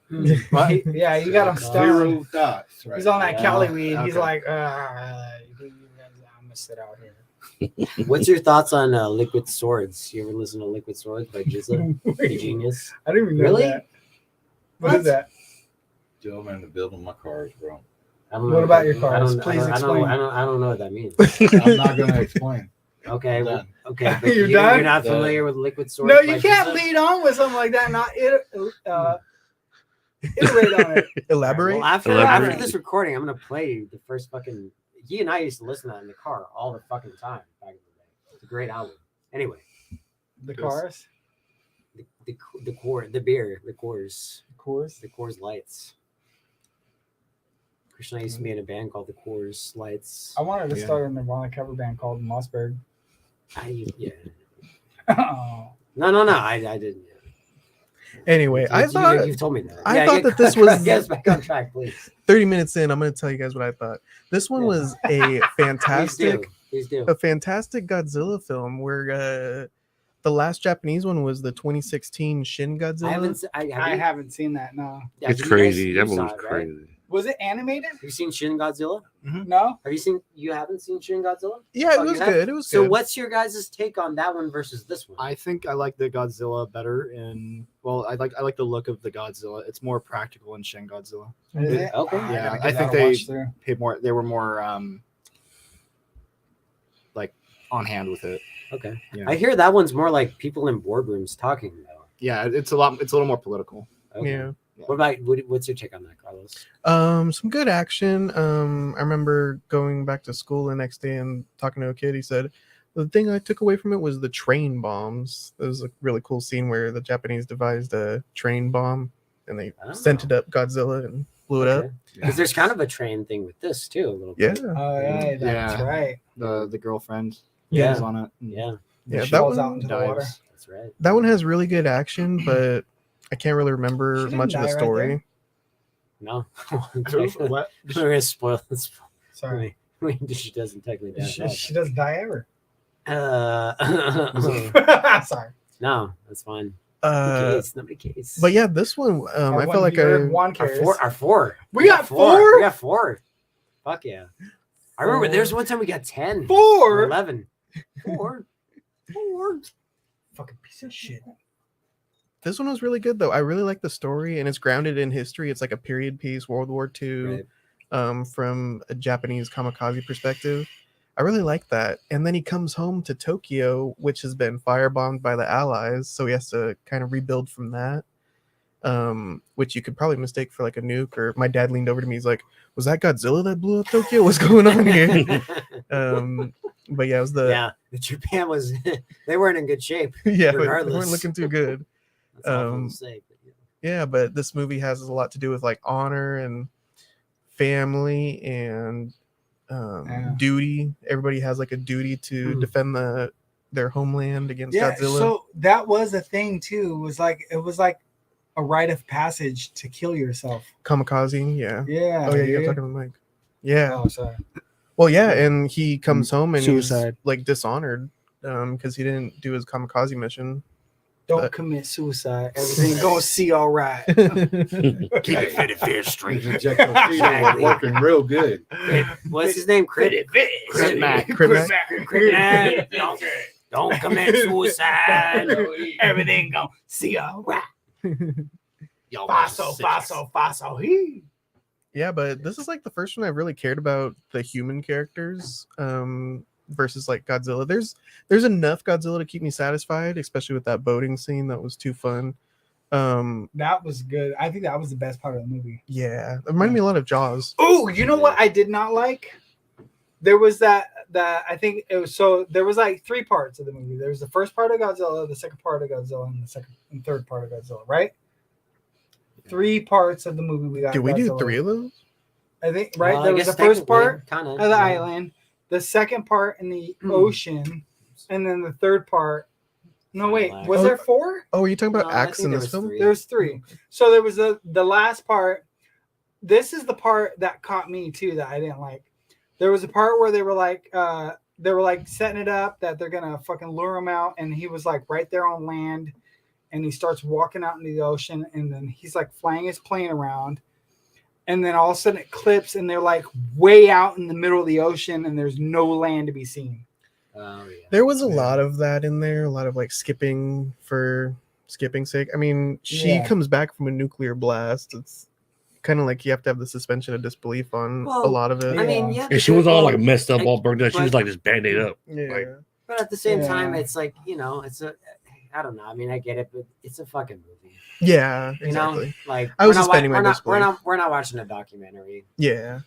What? Yeah, you got him Zero stoned. thoughts right He's on now. that Yeah, Cali weed. He's okay. like, I'm gonna sit out here. What's your thoughts on Liquid Swords? You ever listen to Liquid Swords by Godzilla? The Genius. I didn't even know Really? that. What is that? Joe, man, to build on my cars, bro. I don't What know about that- your cars? Please explain. I don't know what that means. I'm not gonna explain. Okay, well, Done. okay, but You're you're done? not Done. familiar with Liquid Swords? No, by you can't Godzilla? lead on with something like that. Not iterate on it. Elaborate. Well, after Elaborate. this recording, I'm gonna play the first fucking. He and I used to listen to that in the car all the fucking time back in the day. It's a great album. Anyway, The cars. the core, the beer, the Coors, Coors. the Coors Lights. Christian and I used to be in a band called the Coors Lights. I wanted to Yeah. start a Nirvana cover band called Mossberg. Yeah. Oh. No. I didn't. Anyway, I thought you've told me that. I thought that this was- Get us back on track, please. 30 minutes in, I'm going to tell you guys what I thought. This one Yeah. was a fantastic, Please do. a fantastic Godzilla film. Where the last Japanese one was the 2016 Shin Godzilla. I haven't. I haven't seen that. No. Yeah, It's you crazy. guys- That you saw movie's it, right? crazy. Was it animated? Have you seen Shin Godzilla? No. Have you seen? You haven't seen Shin Godzilla? Yeah, it Oh, you was have? good. It was So good. what's your guys' take on that one versus this one? I think I like the Godzilla better in. Well, I like the look of the Godzilla. It's more practical in Shin Godzilla. Is it? Okay. Ah, Yeah, gotta I give think that a they- watch through. They were more like on hand with it. Okay. Yeah. I hear that one's more like people in boardrooms talking though. Yeah, it's a little more political. Okay. Yeah. What about what's your take on that, Carlos? Some good action. I remember going back to school the next day and talking to a kid. He said the thing I took away from it was the train bombs. It was a really cool scene where the Japanese devised a train bomb and they sent it up Godzilla and blew it up. Because there's kind of a train thing with this too, a little Yeah, bit. Oh yeah, that's Yeah. right. The girlfriend Yeah. is on it. Yeah, yeah. She That falls one, out into the water. dives. that's right. that one has really good action, but I can't really remember didn't much of the die right story. there. No. What? We're gonna spoil this. Sorry. She doesn't technically die. She doesn't die ever. Sorry. No, that's fine. Nobody cares. Nobody cares. But yeah, this one, I felt like one Our cares. four. We got four? We got four. Fuck yeah. I remember there's one time we got 10. Or Four. 11. Four. Fucking piece of shit. This one was really good though. I really like the story, and it's grounded in history. It's like a period piece, World War II, Right. from a Japanese kamikaze perspective. I really like that. And then he comes home to Tokyo, which has been firebombed by the Allies, so he has to kind of rebuild from that. Which you could probably mistake for like a nuke. Or my dad leaned over to me. He's like, "Was that Godzilla that blew up Tokyo? What's going on here?" But yeah, it was the Yeah, the Japan was, they weren't in good shape. yeah, but they regardless. weren't looking too good. That's awful to say. But yeah. Yeah, but this movie has a lot to do with like honor and family and duty. Everybody has like a duty to defend their homeland against Yeah, Godzilla. so that was a thing too. It was like a rite of passage to kill yourself. Kamikaze, yeah. Yeah. Oh yeah, you're dude. talking to the mic. Yeah. Oh, sorry. Well, yeah, and he comes home and Suicide. he's like dishonored because he didn't do his kamikaze mission. Don't commit suicide. Everything gonna see all right. Keep it fitted fair straight. Exactly. Working real good. What's his name? Crit Mac. Crit Mac. Don't commit suicide. Everything gonna see all right. Faso. He. Yeah, but this is like the first one I really cared about the human characters versus like Godzilla. There's enough Godzilla to keep me satisfied, especially with that boating scene. That was too fun. That was good. I think that was the best part of the movie. Yeah, it reminded me a lot of Jaws. Oh, you know what I did not like? There was that I think it was there was like 3 parts of the movie. There was the first part of Godzilla, the second part of Godzilla, and the second and third part of Godzilla, right? 3 parts of the movie we got. Did we do Godzilla. 3 of those? I think right. Well, there I was the guess first part technically, of the island, the second part in the ocean, and then the third part. No, wait, was there 4? Oh, are you talking about No, I acts think in there this was film? 3. There was 3. So there was the last part. This is the part that caught me too that I didn't like. There was a part where they were like setting it up that they're gonna fucking lure him out, and he was like right there on land, and he starts walking out into the ocean, and then he's like flying his plane around, and then all of a sudden it clips, and they're like way out in the middle of the ocean, and there's no land to be seen. Oh yeah. There was a lot of that in there, a lot of like skipping for skipping's sake. I mean, she Yeah. comes back from a nuclear blast. It's kind of like you have to have the suspension of disbelief on a Well, lot of it. I mean, yeah. And she was all like well, messed up, I- all burned up. She was but- like just band-aid up. yeah. Like, But at the same Yeah. time, it's like, it's I don't know. I mean, I get it, but it's a fucking movie. Yeah, You exactly. know, like I was we're not suspending my we're not, disbelief. we're not watching a documentary. Yeah.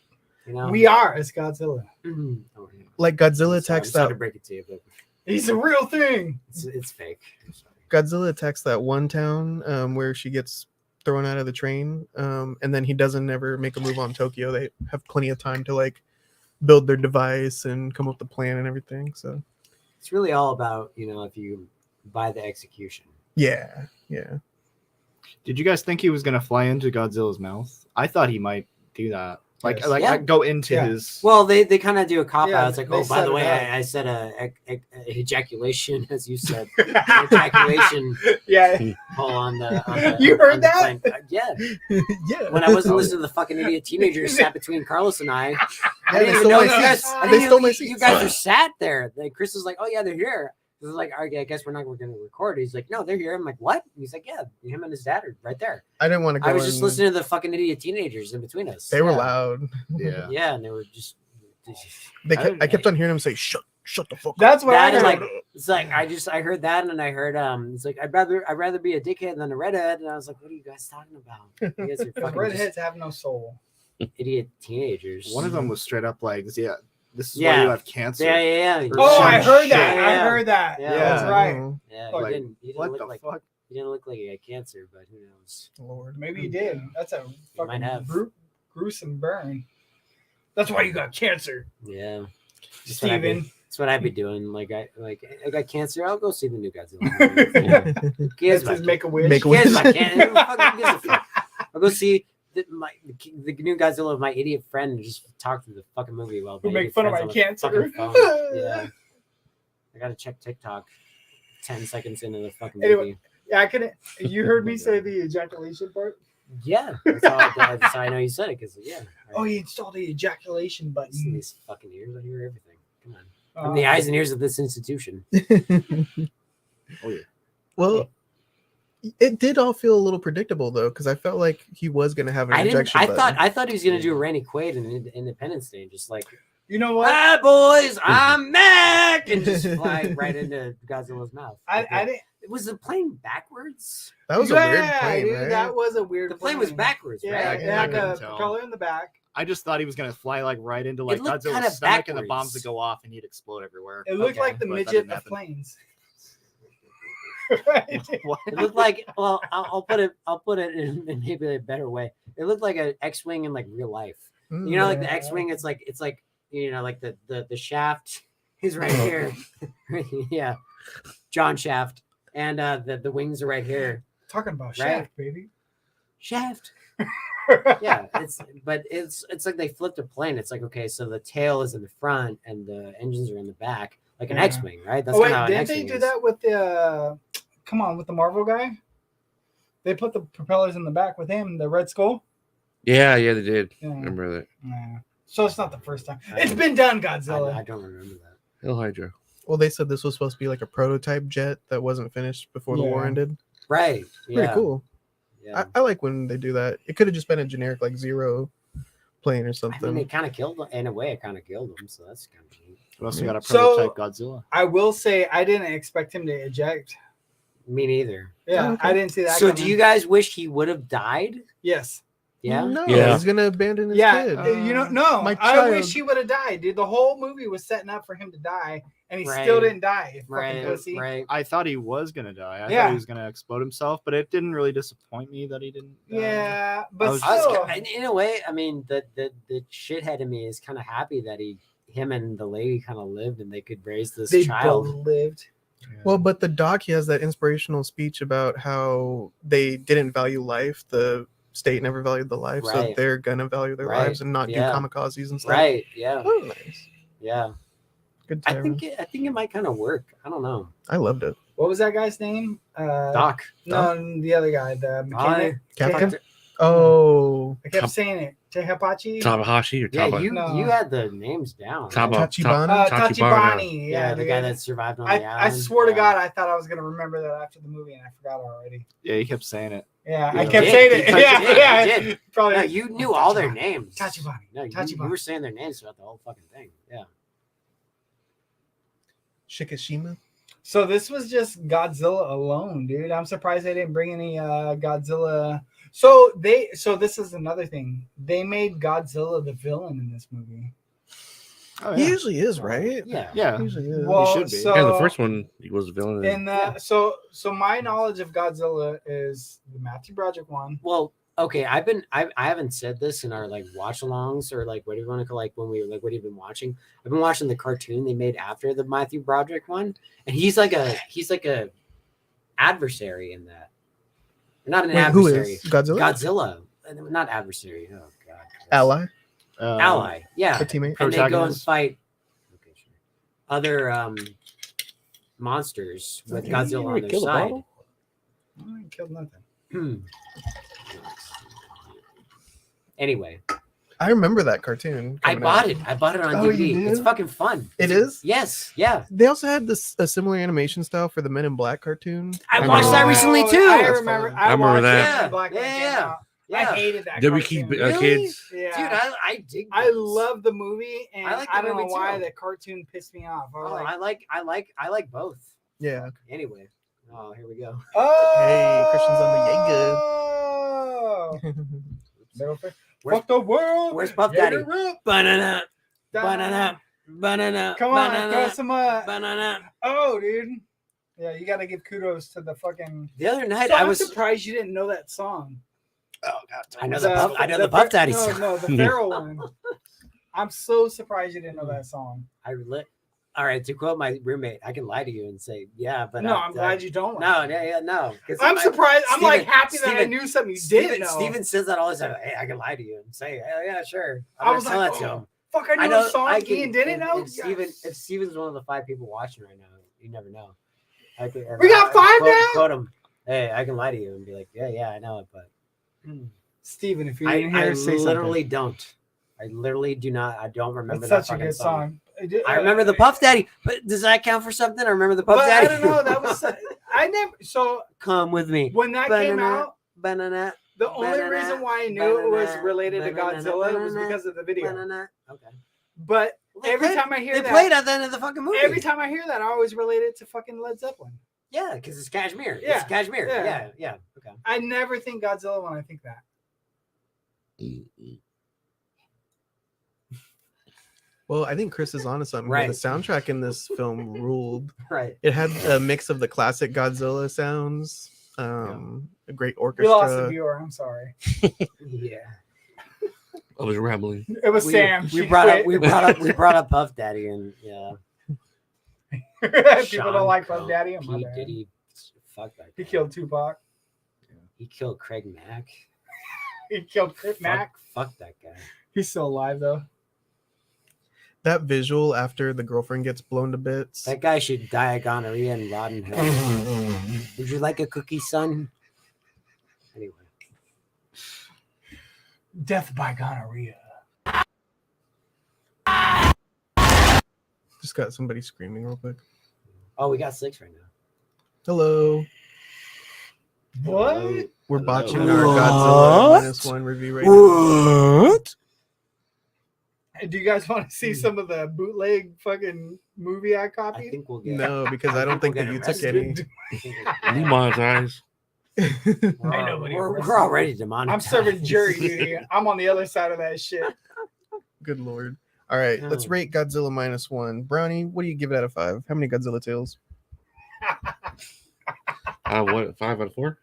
You know, We are. It's Godzilla. Mhm. Oh, yeah. Like Godzilla I'm attacks sorry that to break it to you, but He's a real thing. it's fake. I'm sorry. Godzilla attacks that one town where she gets thrown out of the train, and then he doesn't ever make a move on Tokyo. They have plenty of time to like build their device and come up with the plan and everything. So It's really all about if you buy the execution. yeah. Did you guys think he was gonna fly into Godzilla's mouth? I thought he might do that. Like, Yes. like Yeah. go into Yeah. his. Well, they kind of do a cop Yeah, out. It's like, they oh, by set the it way, up. I said a ejaculation, as you said, ejaculation Yeah. pull on the. You heard on the that? plane. Yeah. Yeah. When I wasn't listening to the fucking idiot teenagers sat between Carlos and I. I they didn't even stole know my you guys. seats. I They didn't stole know my you seats. guys are sat there. Like Chris was like, "Oh yeah, they're here." This is like, I guess we're going to record. He's like, "No, they're here." I'm like, "What?" He's like, "Yeah, him and his dad are right there." I didn't want to go. I was just in- listening to the fucking idiot teenagers in between us. They were Yeah. loud. Yeah. Yeah, and they were just. I kept on hearing him say, "Shut the fuck up." That's what That I and heard. like it's like I heard that, and then I heard it's like I'd rather be a dickhead than a redhead, and I was like, what are you guys talking about? You guys are Because fucking redheads have no soul. just idiot teenagers. One of them was straight up like, "Yeah, this is why Yeah. you have cancer." Yeah. Oh, some I heard shit. that. I Yeah. heard that. Yeah. That's right. Oh, Yeah, Like, he didn't what look the like fuck? he didn't look like he had cancer, but who knows? Lord. Maybe he did. That's a might have. fucking gruesome burn. That's why you got cancer, Yeah, Steven. that's what I'd be doing. Like I got cancer. I'll go see the new Godzilla. movie. Who cares That's his about make a wish. Make a Who cares wish. about cancer? Who fucking gives a fuck? I'll go see the new Godzilla with my idiot friend and just talk through the fucking movie while Who my make idiot fun of friend's my on the cancer. fucking phone. Yeah, I gotta check TikTok 10 seconds into the fucking movie. Anyway. Yeah, I couldn't. You heard me say the ejaculation part. Yeah, that's how I know you said it because Oh, he installed the ejaculation listen to button. these fucking ears. I hear everything. Come on, I'm Uh, the eyes and ears of this institution. Oh yeah. Well, it did all feel a little predictable though, because I felt like he was gonna have an injection. I thought he was gonna do Randy Quaid in Independence Day, and just like, You know what? "Hi boys, I'm Mac," and just fly right into Godzilla's mouth. I didn't. Was the plane backwards? that was a weird Yeah, plane, dude, right? that was a weird. The plane was backwards, Yeah, right? it had couldn't the tell. propeller in the back. I just thought he was gonna fly like right into like looked kinda Godzilla's stomach, and the backwards. bombs would go off, and he'd explode everywhere. It looked Okay, like the but that midget didn't of happen. planes. What? It looked like, well, I'll put it in maybe a better way. It looked like an X-wing in like real life. You know, like the Yeah. X-wing, it's like like the shaft is right here. Yeah, John Shaft, and the wings are right here. Talking about Right. Shaft, baby. Shaft. Yeah, it's like they flipped a plane. It's like, okay, so the tail is in the front and the engines are in the back, like an Yeah. X-wing, right? That's Oh kinda wait, how an didn't they X-wing do is. that with the come on, with the Marvel guy. They put the propellers in the back with him, the Red Skull. Yeah, they did. Yeah. Remember that. Yeah. So it's not the first time. It's been done, Godzilla. I don't remember that. Hell Hydra. Well, they said this was supposed to be like a prototype jet that wasn't finished before the war Yeah. ended. Right. Pretty Yeah. cool. Yeah. I like when they do that. It could have just been a generic like Zero plane or I something. mean, it kind of killed them. In a way, it kind of killed them. So that's kind of neat. We also got a So- prototype Godzilla. I will say I didn't expect him to eject. Me neither. Yeah, Oh, okay. I didn't see that. So coming. do you guys wish he would have died? Yes. Yeah. No, Yeah. he's gonna abandon his Yeah. kid. You know, no. My I child. wish he would have died, dude. The whole movie was setting up for him to die, and he Right. still didn't die. Fucking Right. pussy. Right. I thought he was gonna die. I Yeah. thought he was gonna explode himself, but it didn't really disappoint me that he didn't. Die. Yeah, but I was- still. In a way, I mean, the shithead in me is kind of happy that him and the lady kind of lived and they could raise this They child. both lived. Well, but the doc, he has that inspirational speech about how they didn't value life. The state never valued the life, so Right. they're gonna value their Right. lives and not Yeah. do kamikazes and stuff. Right. Yeah. Oh, nice. Yeah. Good I time. think it might kind of work. I don't know. I loved it. What was that guy's name? Doc. No, the other guy, the mechanic. Captain? Teha- Oh, I kept saying it. Tehapachi. Tabahashi or Yeah, Taba? No. you had the names down. Taba. Tachibana? Tachibana. Yeah, the guy dude. that survived on the I island. swear to Yeah. God, I thought I was gonna remember that after the movie, and I forgot already. Yeah, he kept saying it. Yeah, Yeah. I kept You saying did. it. You Yeah, did. yeah. You did. Probably. No, you knew all their names. Tachibana. No, you Tachibana. were saying their names throughout the whole fucking thing. Yeah. Shikishima. So this was just Godzilla alone, dude. I'm surprised they didn't bring any Godzilla. So this is another thing. They made Godzilla the villain in this movie. Oh, He yeah. usually is, right? Yeah. Yeah. He usually is. Well, should be. so Yeah, the first one he was a villain. and so my knowledge of Godzilla is the Matthew Broderick one. Well, okay. I haven't said this in our like watch alongs or like what do you want to call like when we were like what have you been watching? I've been watching the cartoon they made after the Matthew Broderick one, and he's like a adversary in that. Not an Wait, who adversary. is Godzilla? Godzilla, not adversary. Oh god. Ally, Ally. Yeah. a teammate. And they go and Protagonist. fight other monsters with Godzilla on their Kill the side. bottle? I ain't killed nothing. Hmm. Anyway, I remember that cartoon. I coming bought out. it. I bought it on Oh, you DVD. It's did? fucking fun. It is? Yes. Yeah. They also had a similar animation style for the Men in Black cartoon. I I watched remember that that. recently too. I That's remember. fun. I I remember watched that. it when Black Man came out. I hated that. Did we cartoon. keep Really? kids? Yeah. Dude, I dig. I those. love the movie, and I like the I don't know movie, why too. the cartoon pissed me off. I was Oh, like, I like both. Yeah. Anyway. Oh, here we go. oh, Hey, Christian's on the oh. Middle finger. Where's- Fuck the world. where's Puff Jaeger Daddy? up, Banana. down. Banana. Come on, banana, throw some. Banana. Oh, dude. Yeah, you got to give kudos to the fucking. The other night So I I'm was. surprised you didn't know that song. Oh god. I know the Puff. I know the Puff Daddy song. No, the Pharaoh one. I'm so surprised you didn't know that song. All right, to quote my roommate, I can lie to you and say, yeah, but No, I'm glad you don't. No, no. 'Cause I'm surprised. I'm like happy that I Steven- knew something you didn't know. Steven says that all the time. Hey, I can lie to you and say, oh, yeah, sure. I was tell like, that to oh, him. fuck, I know the song. I can- Ian didn't know. If Steven's one of the 5 people watching right now, you never know. We got 5 now? Quote him. Hey, I can lie to you and be like, yeah, I know it, but Steven, if you I didn't hear, say literally don't. I literally do not. I don't remember It's that such a fucking good song. I remember the Puff Daddy, but does that count for something? I remember the Puff But Daddy. I don't know. That was I never. So Come with me. when that came out, Banana. the only Banana, reason why I knew it was banana, related to banana, Godzilla was banana, because of the video. Banana. Okay. But They every played- time I hear they that, played at the end of the fucking movie. every time I hear that, I always relate it to fucking Led Zeppelin. Yeah, because it's Kashmir. Yeah, It's Kashmir. yeah. Yeah. Okay. I never think Godzilla when I think that. Well, I think Chris is onto something. Right. The soundtrack in this film ruled. Right. It had a mix of the classic Godzilla sounds, a great We lost a orchestra. viewer. I'm sorry. Yeah. I was rambling. It was Sam. We She brought up. quit. We brought up Puff Daddy and yeah. People Sean don't like Combs, Puff Daddy. I'm P. bad. Diddy. Fuck that. He guy. killed Tupac. He killed Craig Mack. He killed Mac. Fuck that guy. He's still alive though. That visual after the girlfriend gets blown to bits. That guy should die of gonorrhea and rot in hell. you like a cookie, son? Anyway. Death by gonorrhea. Just got somebody screaming real quick. Oh, we got 6 right now. Hello. What? We're botching What? our Godzilla Minus One review right now. What? Do you guys want to see some of the bootleg fucking movie I I copied? think we'll get. No, because I don't think that you took any. Demonetized. We're already demonetized. I'm serving jury duty. I'm on the other side of that shit. Good lord. All right, let's rate Godzilla Minus One. Brownie, what do you give it out of 5? How many Godzilla tails? What? 5 out of 4?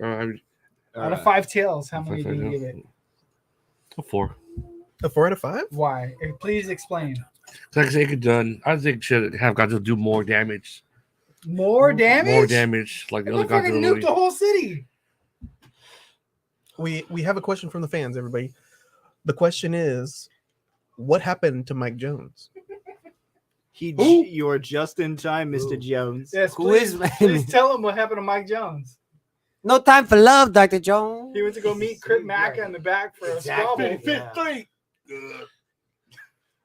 Out of 5 tails, how many do you give it? A 4. A 4 out of 5? Why? Please explain. Like I said, it could done. I think it should have Godzilla do more damage. More damage? More damage, like the They other fucking Godzilla nuked movie. the whole city. We have a question from the fans, everybody. The question is, what happened to Mike Jones? You're just in time, Mr. Jones. Yes, Who please, is- please tell him what happened to Mike Jones. No time for love, Dr. Jones. He went to go meet Crip Mac in the back for Exactly, a squabble. yeah.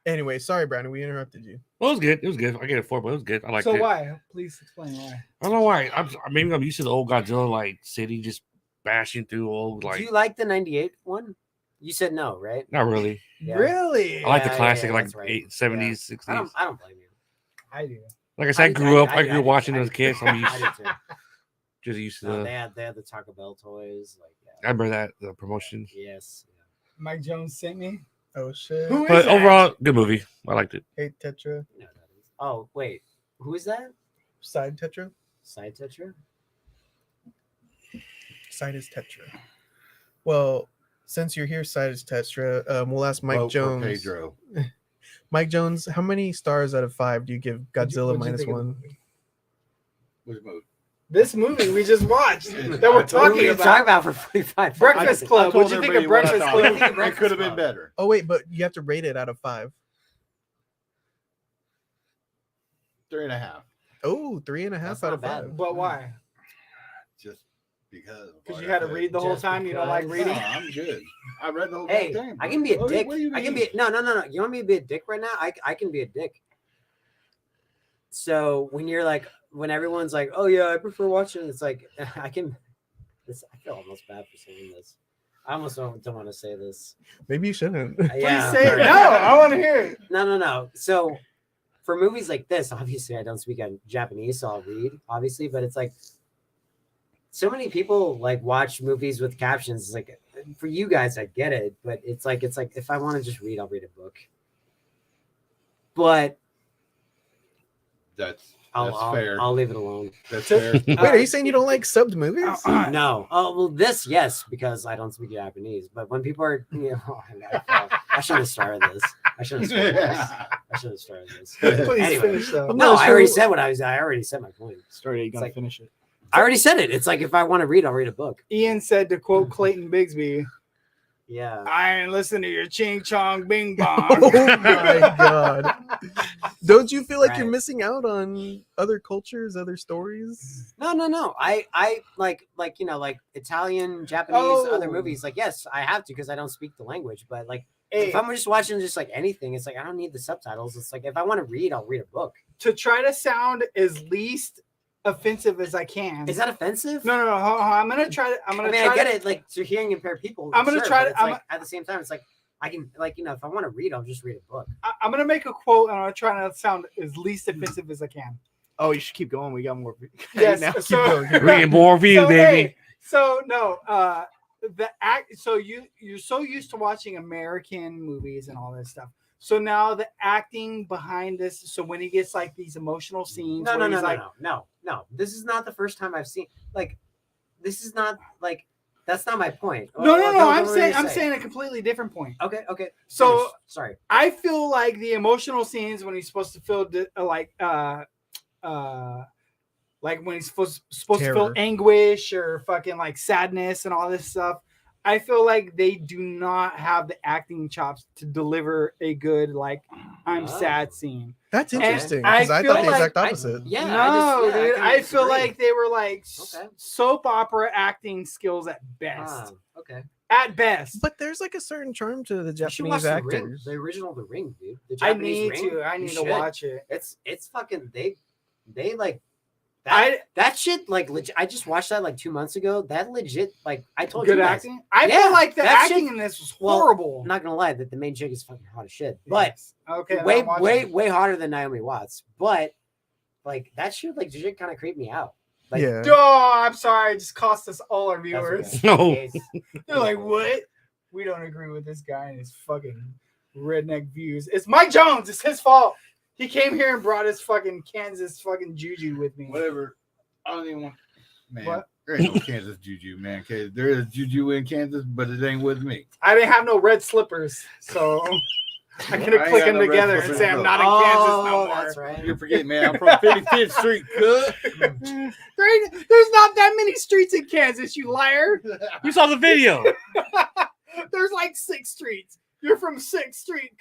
Anyway, sorry, Brownie, we interrupted you. Well, it was good. It was good. I get a 4, but it was good. I liked So it. why? Please explain why. I don't know why. Maybe I'm used to the old Godzilla like city just bashing through old Do like. you like the 98 one? You said no, right? Not really. Yeah. Really? I like the Yeah, classic yeah, like that's right. 70s, 60s. I don't blame you. I do. Like I said, I grew up watching I those kids. I'm I used, did too. just used to No, the. they had the Taco Bell toys. Like, I remember that the promotion. yes. Mike Jones sent me. Oh, shit. Who is But that? overall, good movie. I liked it. Hey, Tetra. You know who that is. Oh, wait. Who is that? Side Tetra? Side Tetra? Side is Tetra. Well, since you're here, Side is Tetra, we'll ask Mike Vote for Jones. Pedro. Mike Jones, how many stars out of 5 do you give Godzilla What'd you Minus think of the One? movie? Which movie? This movie we just watched that we're What were talking we about. talking about for 45 Breakfast Club. told What'd you think everybody of what I Breakfast thought. Club? It could have been better. Oh, wait, but you have to rate it out of 5. 3.5. Oh, 3.5 That's out not of bad. 5. But why? Just because. of Because what you I had to said. read the whole Just time. You don't like because. reading. No, I'm good. I read the whole Hey, thing. I can be a What do you- dick. what do you I can mean? be no. You want me to be a dick right now? I can be a dick. So when everyone's like, "Oh yeah, I prefer watching," it's like I can. I feel almost bad for saying this. I almost don't want to say this. Maybe you shouldn't. Please say it. No, I want to hear it. No. So for movies like this, obviously I don't speak Japanese, so I'll read, obviously, but it's like so many people like watch movies with captions. It's like for you guys, I get it, but it's like if I want to just read, I'll read a book. But That's I'll fair. I'll leave it alone. That's fair. Wait, are you saying you don't like subbed movies? No. Oh well, this yes, because I don't speak Japanese. But when people are, I shouldn't have started this. I shouldn't have started this. Please Anyway. finish though. I'm No, not I sure already what- said what I was. I already said my point. Story, you gotta like- finish it. I already said it. It's like if I want to read, I'll read a book. Ian said to quote Clayton Bigsby, Yeah. "I ain't listening to your ching chong bing Oh bong." my god. Don't you feel like you're Right. missing out on other cultures, other stories? No. I like Italian, Japanese, other Oh. movies. Like yes, I have to because I don't speak the language. But like Hey, if I'm just watching just like anything, it's like I don't need the subtitles. It's like if I want to read, I'll read a book. to try to sound as least offensive as I can. Is that offensive? No. Hold on. I'm gonna try to. I'm gonna I mean, try I get to, it. Like to hearing impaired people. I'm gonna sure, try but to- it's I'm like, at the same time, it's like I can if I want to read, I'll just read a book. I'm gonna make a quote and I'm gonna try to sound as least offensive as I can. Oh, you should keep going. We got more. Yes. Now. So, Reading more reviews, so, baby. hey, so no, the act. So you're so used to watching American movies and all this stuff. So now the acting behind this. So when he gets like these emotional scenes, No. where he's like, No. This is not the first time I've seen this is not like that's not my point. no. What were you I'm say? saying a completely different point. Okay. So Finish. Sorry. I feel like the emotional scenes when he's supposed to feel like when he's supposed to feel Terror. anguish or fucking like sadness and all this stuff. I feel like they do not have the acting chops to deliver a good like I'm sad scene. That's And interesting I because I feel thought the like- exact opposite. Yeah, No, dude. kinda I feel disagree. like they were like Okay. soap opera acting skills at best. Okay. At best. But there's like a certain charm to the You should watch Japanese The Ring, actors. the original The Ring, dude. The I Japanese need Ring. to. I You need to should. watch it. It's fucking they like that, that shit like legit. I just watched that like 2 months ago. That legit like I told Good you guys. acting. I Yeah, feel like the that acting shit- in this was well, horrible. I'm not gonna lie that the main chick is fucking hot as shit, but okay, way I'm watching way it. way hotter than Naomi Watts. But like that shit like legit kind of creeped me out. Like, Yeah. Oh, I'm sorry. It just cost us all our that's viewers. okay. No. It's- They're like, what? We don't agree with this guy and his fucking redneck views. It's Mike Jones. It's his fault. He came here and brought his fucking Kansas fucking juju with me. Whatever. I don't even want. Man, What? there ain't no Kansas juju, man. Okay, there is juju in Kansas, but it ain't with me. I didn't have no red slippers, so I I couldn't ain't click got them no red together and slippers, say I'm no. not in Kansas no more. that's right. You're forgetting, man. I'm from 55th Street, cuz. There's not that many streets in Kansas, you liar. You saw the video. There's like 6 streets. You're from 6th Street,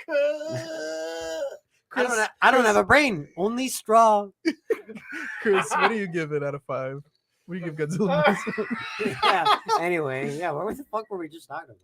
I don't have a brain, only straw. Chris, what do you give it out of 5? What do you give Godzilla? Minus One? Yeah. Anyway, yeah. What the fuck were we just talking about?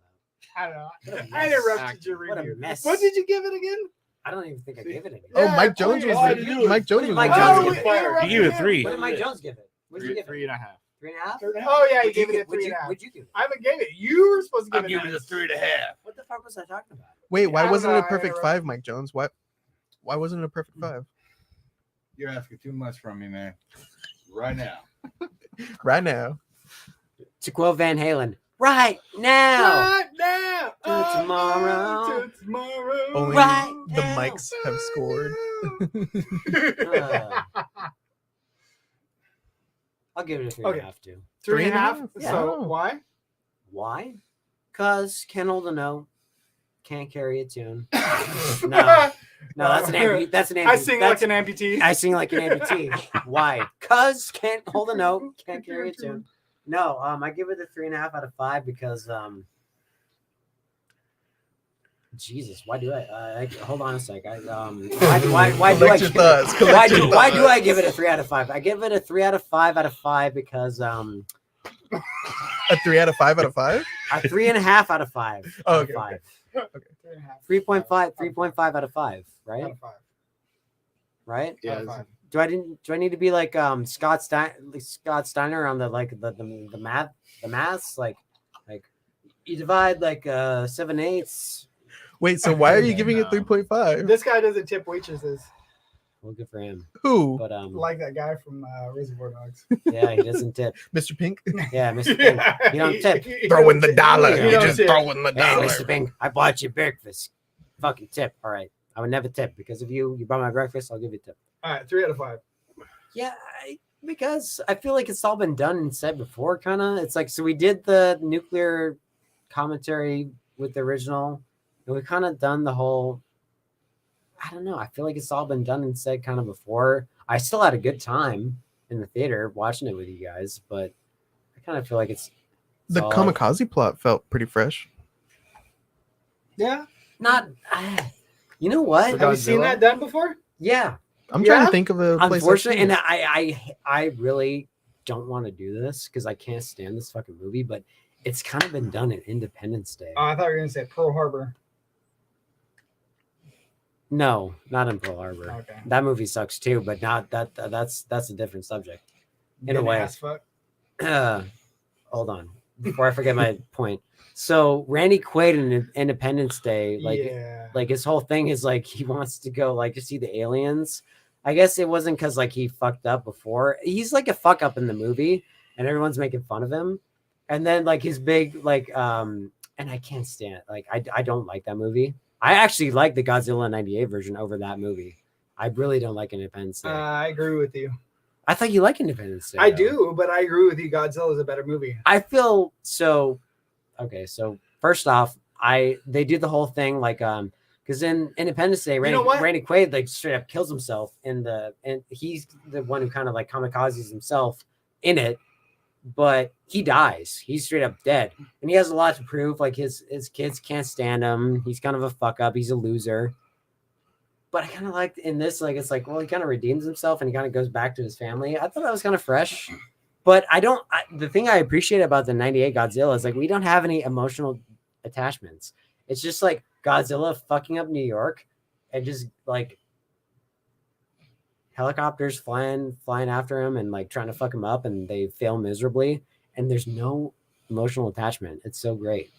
I don't know. What a I mess. interrupted your What a review. mess. What did you give it again? I don't even think I gave it any. Oh, Yeah, Mike Jones please. was Mike Jones was Mike one. Jones Oh, give it? interrupted He gave it him. 3. What did Mike Jones give it? What did you give it? 3.5. 3.5? Oh yeah, you What'd gave it a what'd 3.5. What'd you give it? I haven't gave it. You were supposed to I'm give it. giving it a 3.5. What the fuck was I talking about? Wait, why I don't wasn't it know, a I perfect interrupted. 5, Mike Jones? Why wasn't it a perfect 5? You're asking too much from me, man. Right now. Right now. To quote Van Halen, right now. Right now. To tomorrow. To tomorrow. Only Right the now. mics have scored. I'll give it a 3.5 Okay. too. 3.5. Yeah. So Oh. why? Why? Cause can't hold a note, can't carry a tune. No, that's an amputee. That's an amputee. I sing like an amputee. I sing like an amputee. Why? Cause can't hold a note, can't carry a tune. No, I give it a 3.5 out of 5 because Jesus, why do I hold on a sec. Why do I Collect your thoughts. why Collect your do I thoughts. give it a 3 out of 5? I give it a 3 out of 5 out of 5 because A 3 out of 5 out of 5? a 3.5 out of 5. Oh, out of okay, 5. okay. 3.5. 3.5 out of 5, right? Out of 5. Right? Yeah, Out of 5. Do I need to be like Scott Steiner on the maths like you divide like 7/8. Wait, so why are you giving it No. 3.5? This guy doesn't tip waitresses Well, good for him. Who? But like that guy from Reservoir Dogs. yeah, he doesn't tip. Mr. Pink? Yeah, Mr. Pink, you don't tip. Throw in the dollar. You You don't just tip. throw in the Hey, dollar. Mr. Pink, I bought you breakfast. Fucking tip. All right. I would never tip because of you. You bought my breakfast. I'll give you a tip. All right, 3 out of 5. Yeah, because I feel like it's all been done and said before, kind of. It's like, so we did the nuclear commentary with the original, and we kind of done the whole, I don't know. I feel like it's all been done and said kind of before. I still had a good time in the theater watching it with you guys, but I kind of feel like it's The all- kamikaze plot felt pretty fresh. Yeah. not, you know what? Have you seen that done before? Yeah. I'm trying Yeah? to think of a place. I've Unfortunately, seen and it. I really don't want to do this because I can't stand this fucking movie, but it's kind of been done in Independence Day. Oh, I thought you were going to say Pearl Harbor. No, not in Pearl Harbor. Okay. That movie sucks too, but not that. That's a different subject. In a Getting way. ass fucked. Hold on, before I forget my point. So Randy Quaid in Independence Day, Yeah. like his whole thing is like he wants to go like to see the aliens. I guess it wasn't because like he fucked up before. He's like a fuck up in the movie, and everyone's making fun of him. And then like his big like and I can't stand it. Like I don't like that movie. I actually like the Godzilla '98 version over that movie. I really don't like Independence Day. I agree with you. I thought you like Independence Day. I though. do, but I agree with you. Godzilla is a better movie. I feel so. Okay, so first off, they do the whole thing like because in Independence Day, know what? Randy Quaid like straight up kills himself and he's the one who kind of like kamikazes himself in it. But he dies. He's straight up dead, and he has a lot to prove. Like his kids can't stand him. He's kind of a fuck up. He's a loser. But I kind of liked in this, like it's like, well, he kind of redeems himself and he kind of goes back to his family. I thought that was kind of fresh. But the thing I appreciate about the 98 Godzilla is like we don't have any emotional attachments. It's just like Godzilla fucking up New York and just like helicopters flying after him and like trying to fuck him up, and they fail miserably. And there's no emotional attachment. It's so great.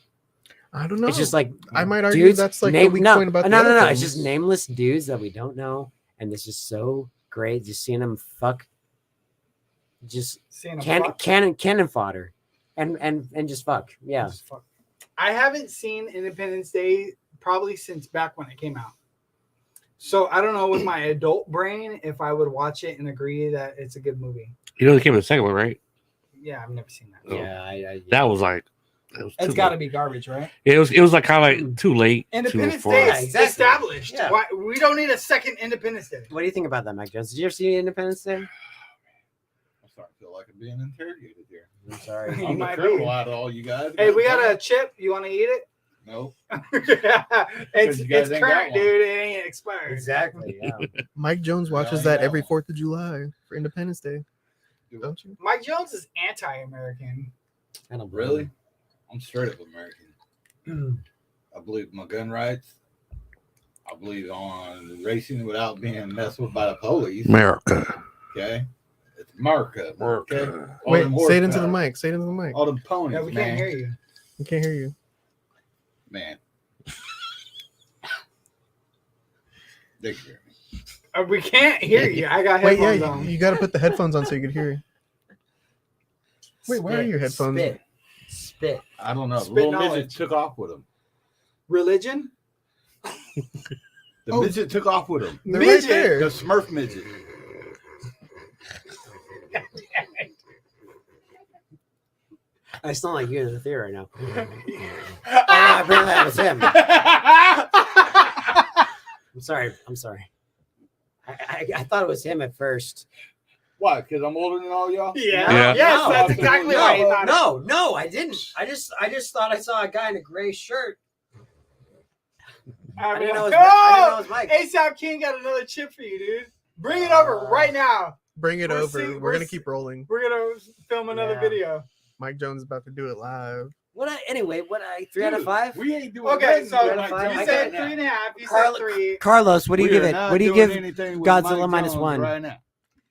I don't know. It's just like I might argue that's like the weak point about the other no. films. It's just nameless dudes that we don't know, and it's just so great just seeing them fuck. Just cannon fodder, and just fuck. Yeah. Just fuck. I haven't seen Independence Day probably since back when it came out. So I don't know with my adult brain if I would watch it and agree that it's a good movie. You know, they came in the second one, right? Yeah, I've never seen that. Oh. Yeah, that was like. It's got to be garbage, right? It was like kind of like too late. Independence for Day us. is established. Yeah. Why, we don't need a second Independence Day. What do you think about that, Mike Jones? Did you ever see Independence Day? I'm starting to feel like I'm being interrogated here. I'm sorry. You I'm the might criminal be. out of all you guys. Hey, we got a chip. You want to eat it? No. it's you guys it's ain't got current, one. dude. It ain't expired. Exactly. Yeah. Mike Jones watches I that got every one. 4th of July for Independence Day. Do Don't you? Mike Jones is anti-American. I don't Really? I'm straight up American. I believe in my gun rights. I believe on racing without being messed with by the police. America. Okay? It's America. Okay? America. All Wait, them say it into the horsepower, mic. Say it into the mic. All them ponies, Yeah, we man. can't hear you. We can't hear you. Man. They can hear me. We can't hear you. I got Wait, headphones yeah, on. you got to put the headphones on so you can hear. Wait, where are your headphones? Spit. I don't know. Spit Little knowledge. midget took off with him. Religion? The midget took off with him. They're Midget? right there. The Smurf midget. I sound like you in the theater right now. Apparently that was him. I'm sorry. I thought it was him at first. Why? Because I'm older than all y'all? Yeah. Yes, No, that's exactly why you thought it. No, I didn't. I just thought I saw a guy in a gray shirt. I didn't know it was Mike. ASAP King got another chip for you, dude. Bring it over right now. Bring it We're over. see- We're we're going to see- keep rolling. We're gonna film another Yeah. video. Mike Jones is about to do it live. Anyway, 3 out of 5? We ain't doing Okay, nothing so with Mike Mike you Jones. Jones said right now. 3.5. You Carl- said 3. Carlos, what do you We give are it? not What do you doing give anything with Godzilla Mike Minus Jones One? right now?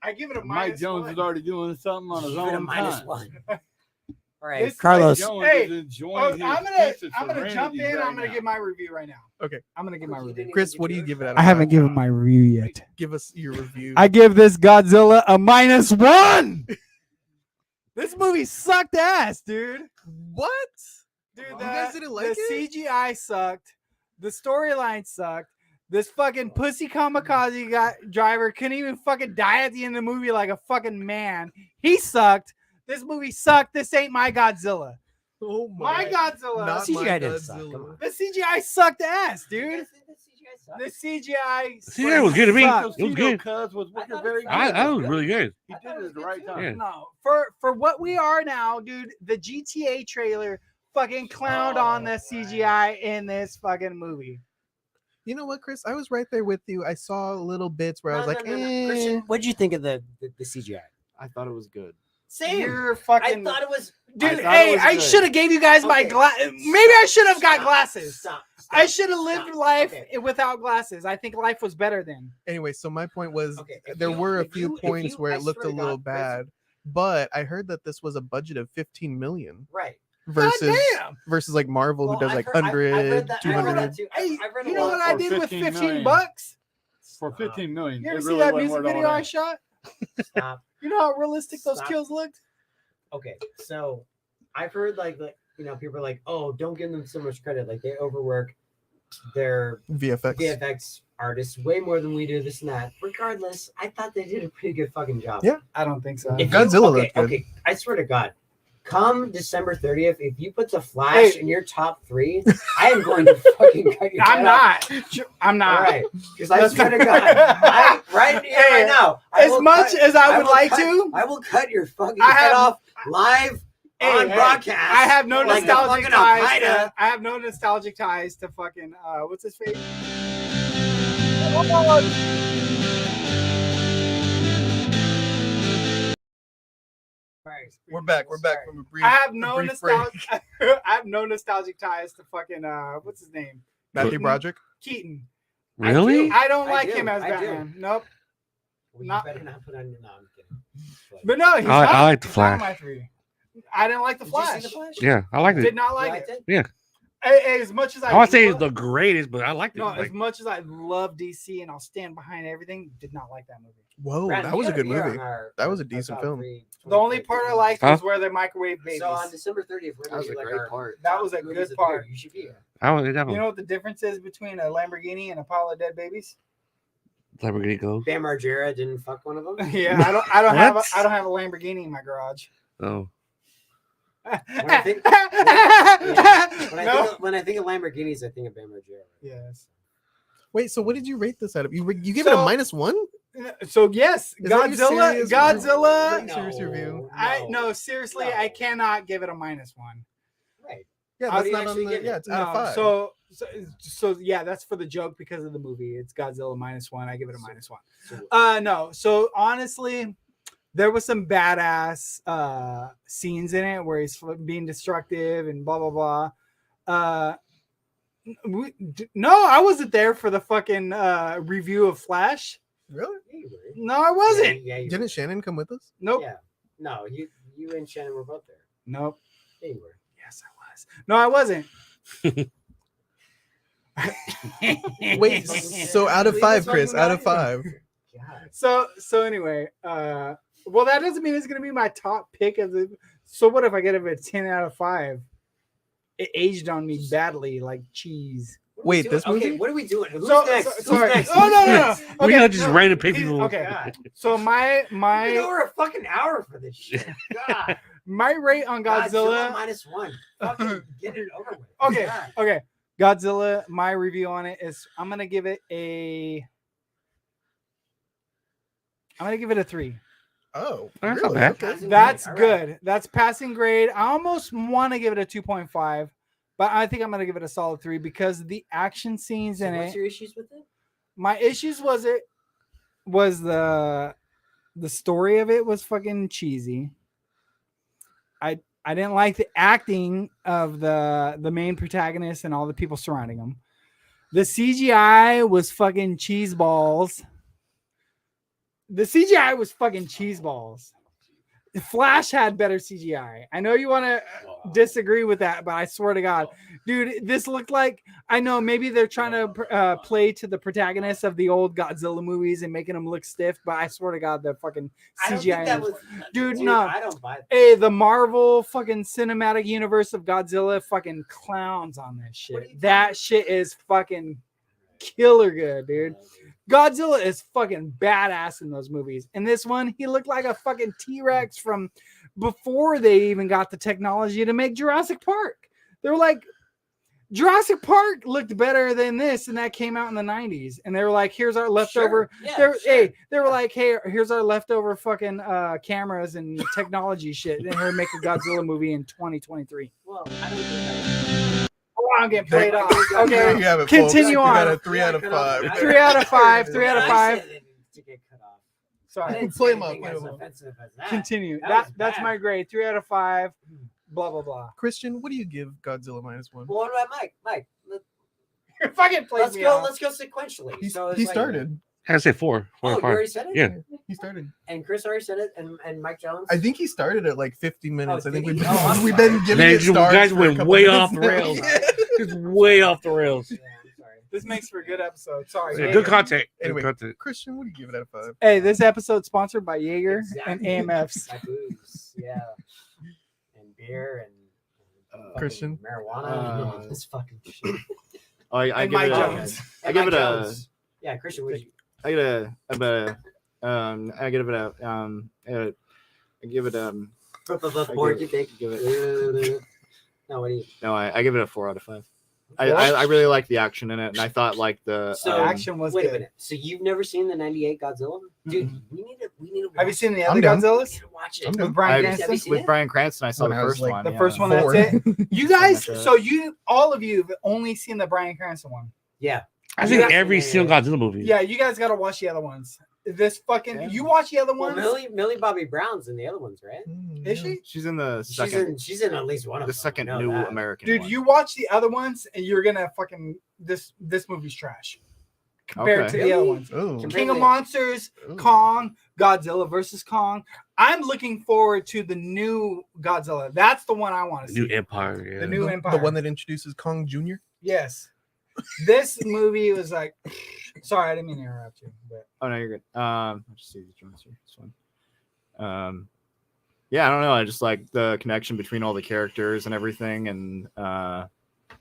I give it a Mike minus Jones one. is already doing something on his Give it a own minus time. 1. All right, This- Carlos. Mike Jones Hey, is enjoying Oh, his I'm gonna jump serenity in. right I'm gonna now. give my review right now. Okay. I'm gonna give my review. Chris, what do you give it out of I haven't 5? given my review yet. Give us your review. I give this Godzilla a -1. This movie sucked ass, dude. What? Dude, You guys didn't like the it? CGI sucked. The storyline sucked. This fucking pussy kamikaze driver couldn't even fucking die at the end of the movie like a fucking man. He sucked. This movie sucked. This ain't my Godzilla. Oh My Godzilla. Not CGI my didn't suck, Godzilla. come on. The CGI sucked ass, dude. The CGI. CGI was good to me. sucked. It was good. Cuz was working thought very it good. I was really good. He did it at the right time. Yeah. No, for what we are now, dude. The GTA trailer fucking clowned on the CGI in this fucking movie. You know what, Chris? I was right there with you. I saw little bits where I was like, Christian, what'd you think of the CGI? I thought it was good. Same. You're I fucking. thought it was. Dude, I thought it hey, was I good. should have gave you guys my Okay. glasses. Maybe I should have got glasses. Stop. I should have lived Stop. life Okay. without glasses. I think life was better then. Anyway, so my point was Okay, if there you- were a if few you- if points you- where I it looked a swear to little God, Chris- bad, but I heard that this was a budget of 15 million Right. versus damn. like Marvel, Well, who does I've like heard- I've 100, read that- I've read 200. that too. Hey, I've read a you know lot what I for did with 15 $15 million. bucks? For 15 million. You ever it see really that wasn't music worth all video I that. shot? Stop. You know how realistic those Stop. kills looked? Okay, so I've heard like people are like, oh, don't give them so much credit. Like they overwork their VFX. VFX artists way more than we do. This and that. Regardless, I thought they did a pretty good fucking job. Yeah. I don't think so. If Godzilla okay, looked good. okay, I swear to God, come December 30th, if you put the Flash Hey. in your top 3, I am going to fucking cut your I'm head off. not. I'm not. All right, because I swear to God, right here, Hey, right now, I As will much cut- as I would will like cut- to, I will cut your fucking I head have- off live on broadcast. I have no like the nostalgic fucking ties. Al-Qaeda. I have no nostalgic ties to fucking what's his face? We're back from a brief. I have no a brief break. nostalgic. I have no nostalgic ties to fucking what's his name? Matthew Broderick. Keaton. Really? I don't I like do, him as I do. Batman. Nope. Well, you Not- better not put on your. No, I'm kidding. But no, he's I not. like the he's not on Flash. my 3. I didn't like the Did Flash. you see the Flash? Yeah, I like Did it. not You like liked it. it? As much as I I want to say lo- it's the greatest, but I liked it. no, Like, as much as I love DC and I'll stand behind everything, did not like that movie. Whoa, Brandon, that you was a gotta good be on movie. our- That was a our decent top film. 3 The only part I liked Huh? was where they microwave babies. So on December 30th, we're That gonna was do a like great our part. That top was a movies good of the year. part. You should be here. I was that You know what the difference is between a Lamborghini and a pile of dead babies? Lamborghini goes. Bam Margera didn't fuck one of them. Yeah, I don't have What? I don't have a Lamborghini in my garage. Oh, When I think- No. When I think of Lamborghinis, I think of Bam Margera. Yes. Wait, so what did you rate this out of? You give it a So- -1? So yes, Is that your Godzilla. serious- Godzilla. serious review? No, seriously, No. I cannot give it a -1. Right. Yeah, How that's do you not on actually the. give it? Yeah, it's out of 5. So yeah, that's for the joke because of the movie. It's Godzilla -1. I give it a -1. So- No. So honestly, there was some badass scenes in it where he's being destructive and blah blah blah. No, I wasn't there for the fucking review of Flash. Really? Yeah, you were. No, I wasn't. Yeah, you Didn't Shannon come with us? Nope. Yeah. No, you and Shannon were both there. Nope. Yeah, you were. Yes, I was. No, I wasn't. Wait, so out of 5, Chris, out of 5. God. So anyway, well, that doesn't mean it's gonna be my top pick of the. So what if I get it a 10 out of 5? It aged on me badly, like cheese. What are we Wait, doing? this movie? Okay, what are we doing? Who's So- next? so- Who's sorry. next? Oh, no, no, no. we Okay, don't just no. random pick He's- people. okay. God. So my We've been over a fucking hour for this shit. God. my rate on Godzilla Godzilla. -1. Fucking get it over with. Okay, God. okay. Godzilla. My review on it is I'm gonna give it a 3. Oh, That's not really? bad. Okay. Passing That's grade. All right. good. That's passing grade. I almost want to give it a 2.5, but I think I'm gonna give it a solid 3 because the action scenes So in what's it. your issues with it? My issues was the story of it was fucking cheesy. I didn't like the acting of the main protagonist and all the people surrounding him. The CGI was fucking cheese balls. The CGI was fucking cheese balls. Flash had better CGI. I know you want to disagree with that, but I swear to God, dude, this looked like, I know maybe they're trying to play to the protagonist of the old Godzilla movies and making them look stiff, but I swear to God, the fucking I don't think CGI. that was, Dude, no. I don't buy that. Hey, the Marvel fucking cinematic universe of Godzilla fucking clowns on this What are shit. you That shit is fucking killer good, dude. Godzilla is fucking badass in those movies. In this one, he looked like a fucking T-Rex from before they even got the technology to make Jurassic Park. They were like, Jurassic Park looked better than this, and that came out in the 90s. And they were like, here's our leftover. Sure. Yeah, They're, sure. Hey, they were like, hey, here's our leftover fucking cameras and technology shit. And we're making a Godzilla movie in 2023. Well, I don't think that. Oh, I'm getting played off. There Okay. you have it, Continue folks. You on. got a 3 out of 5. 3 out of 5. 3 out of I 5. said it to get cut off. I Sorry. didn't Play say 'em up, anything play as 'em up. offensive as that. Continue. That was That's bad. my grade. 3 out of 5. Blah, blah, blah. Christian, what do you give Godzilla -1? Well, what about Mike? Mike, Fucking plays let's me go. off. Let's go sequentially. He, So it's he like- started. I say 4. 4 Oh, or you 5. already said it. Yeah. He started. And Chris already said it, and Mike Jones. I think he started at like 50 minutes. Oh, I think did we've he? Oh, I'm we've sorry. been giving Man, it you stars guys for a went couple way minutes off the now. rails. Yeah. Just way off the rails. Yeah, I'm sorry. This makes for a good episode. Sorry. Yeah, Jaeger. good content. Anyway. Good content. Christian, what do you give it out of 5? Hey, this episode sponsored by Jaeger Exactly. and AMFs. By booze, yeah, and beer and fucking Christian? marijuana. This fucking shit. I And give Mike it Jones. I give Mike it a Jones. Yeah, Christian. Would you? I give it a I give it a I give it What you think? give it No, what do you? no I give it a 4 out of 5. I really like the action in it, and I thought like the So action was wait good. a minute. So you've never seen the '98 Godzilla, dude? Mhm. We need to. Have you watch seen the it. other I'm down. We Godzillas need to watch I'm it. down. with Brian I- Cranston? Have you seen with it? Brian Cranston. I saw When the I was, first like, one. The yeah. first one. That's 4. it. You guys, Something like that. so you all of you have only seen the Brian Cranston one. Yeah. I think Yeah. every single Godzilla movie. Yeah, you guys got to watch the other ones. This fucking Yeah. you watch the other Well, ones. Millie Bobby Brown's in the other ones, right? Is she? She's in the second, She's in at least one of the them. second I know new that. American. Dude, one. you watch the other ones and you're gonna fucking this movie's trash compared Okay. to the other Really? ones. Oh, Compared- King of Monsters, Ooh. Kong, Godzilla versus Kong. I'm looking forward to the new Godzilla. That's the one I want to see. New Empire. Yeah. The new the Empire. one that introduces Kong Jr. Yes. This movie was like, sorry, I didn't mean to interrupt you, but Oh no, you're good. I'll just see the joints here. This one. Yeah, I don't know. I just like the connection between all the characters and everything, and I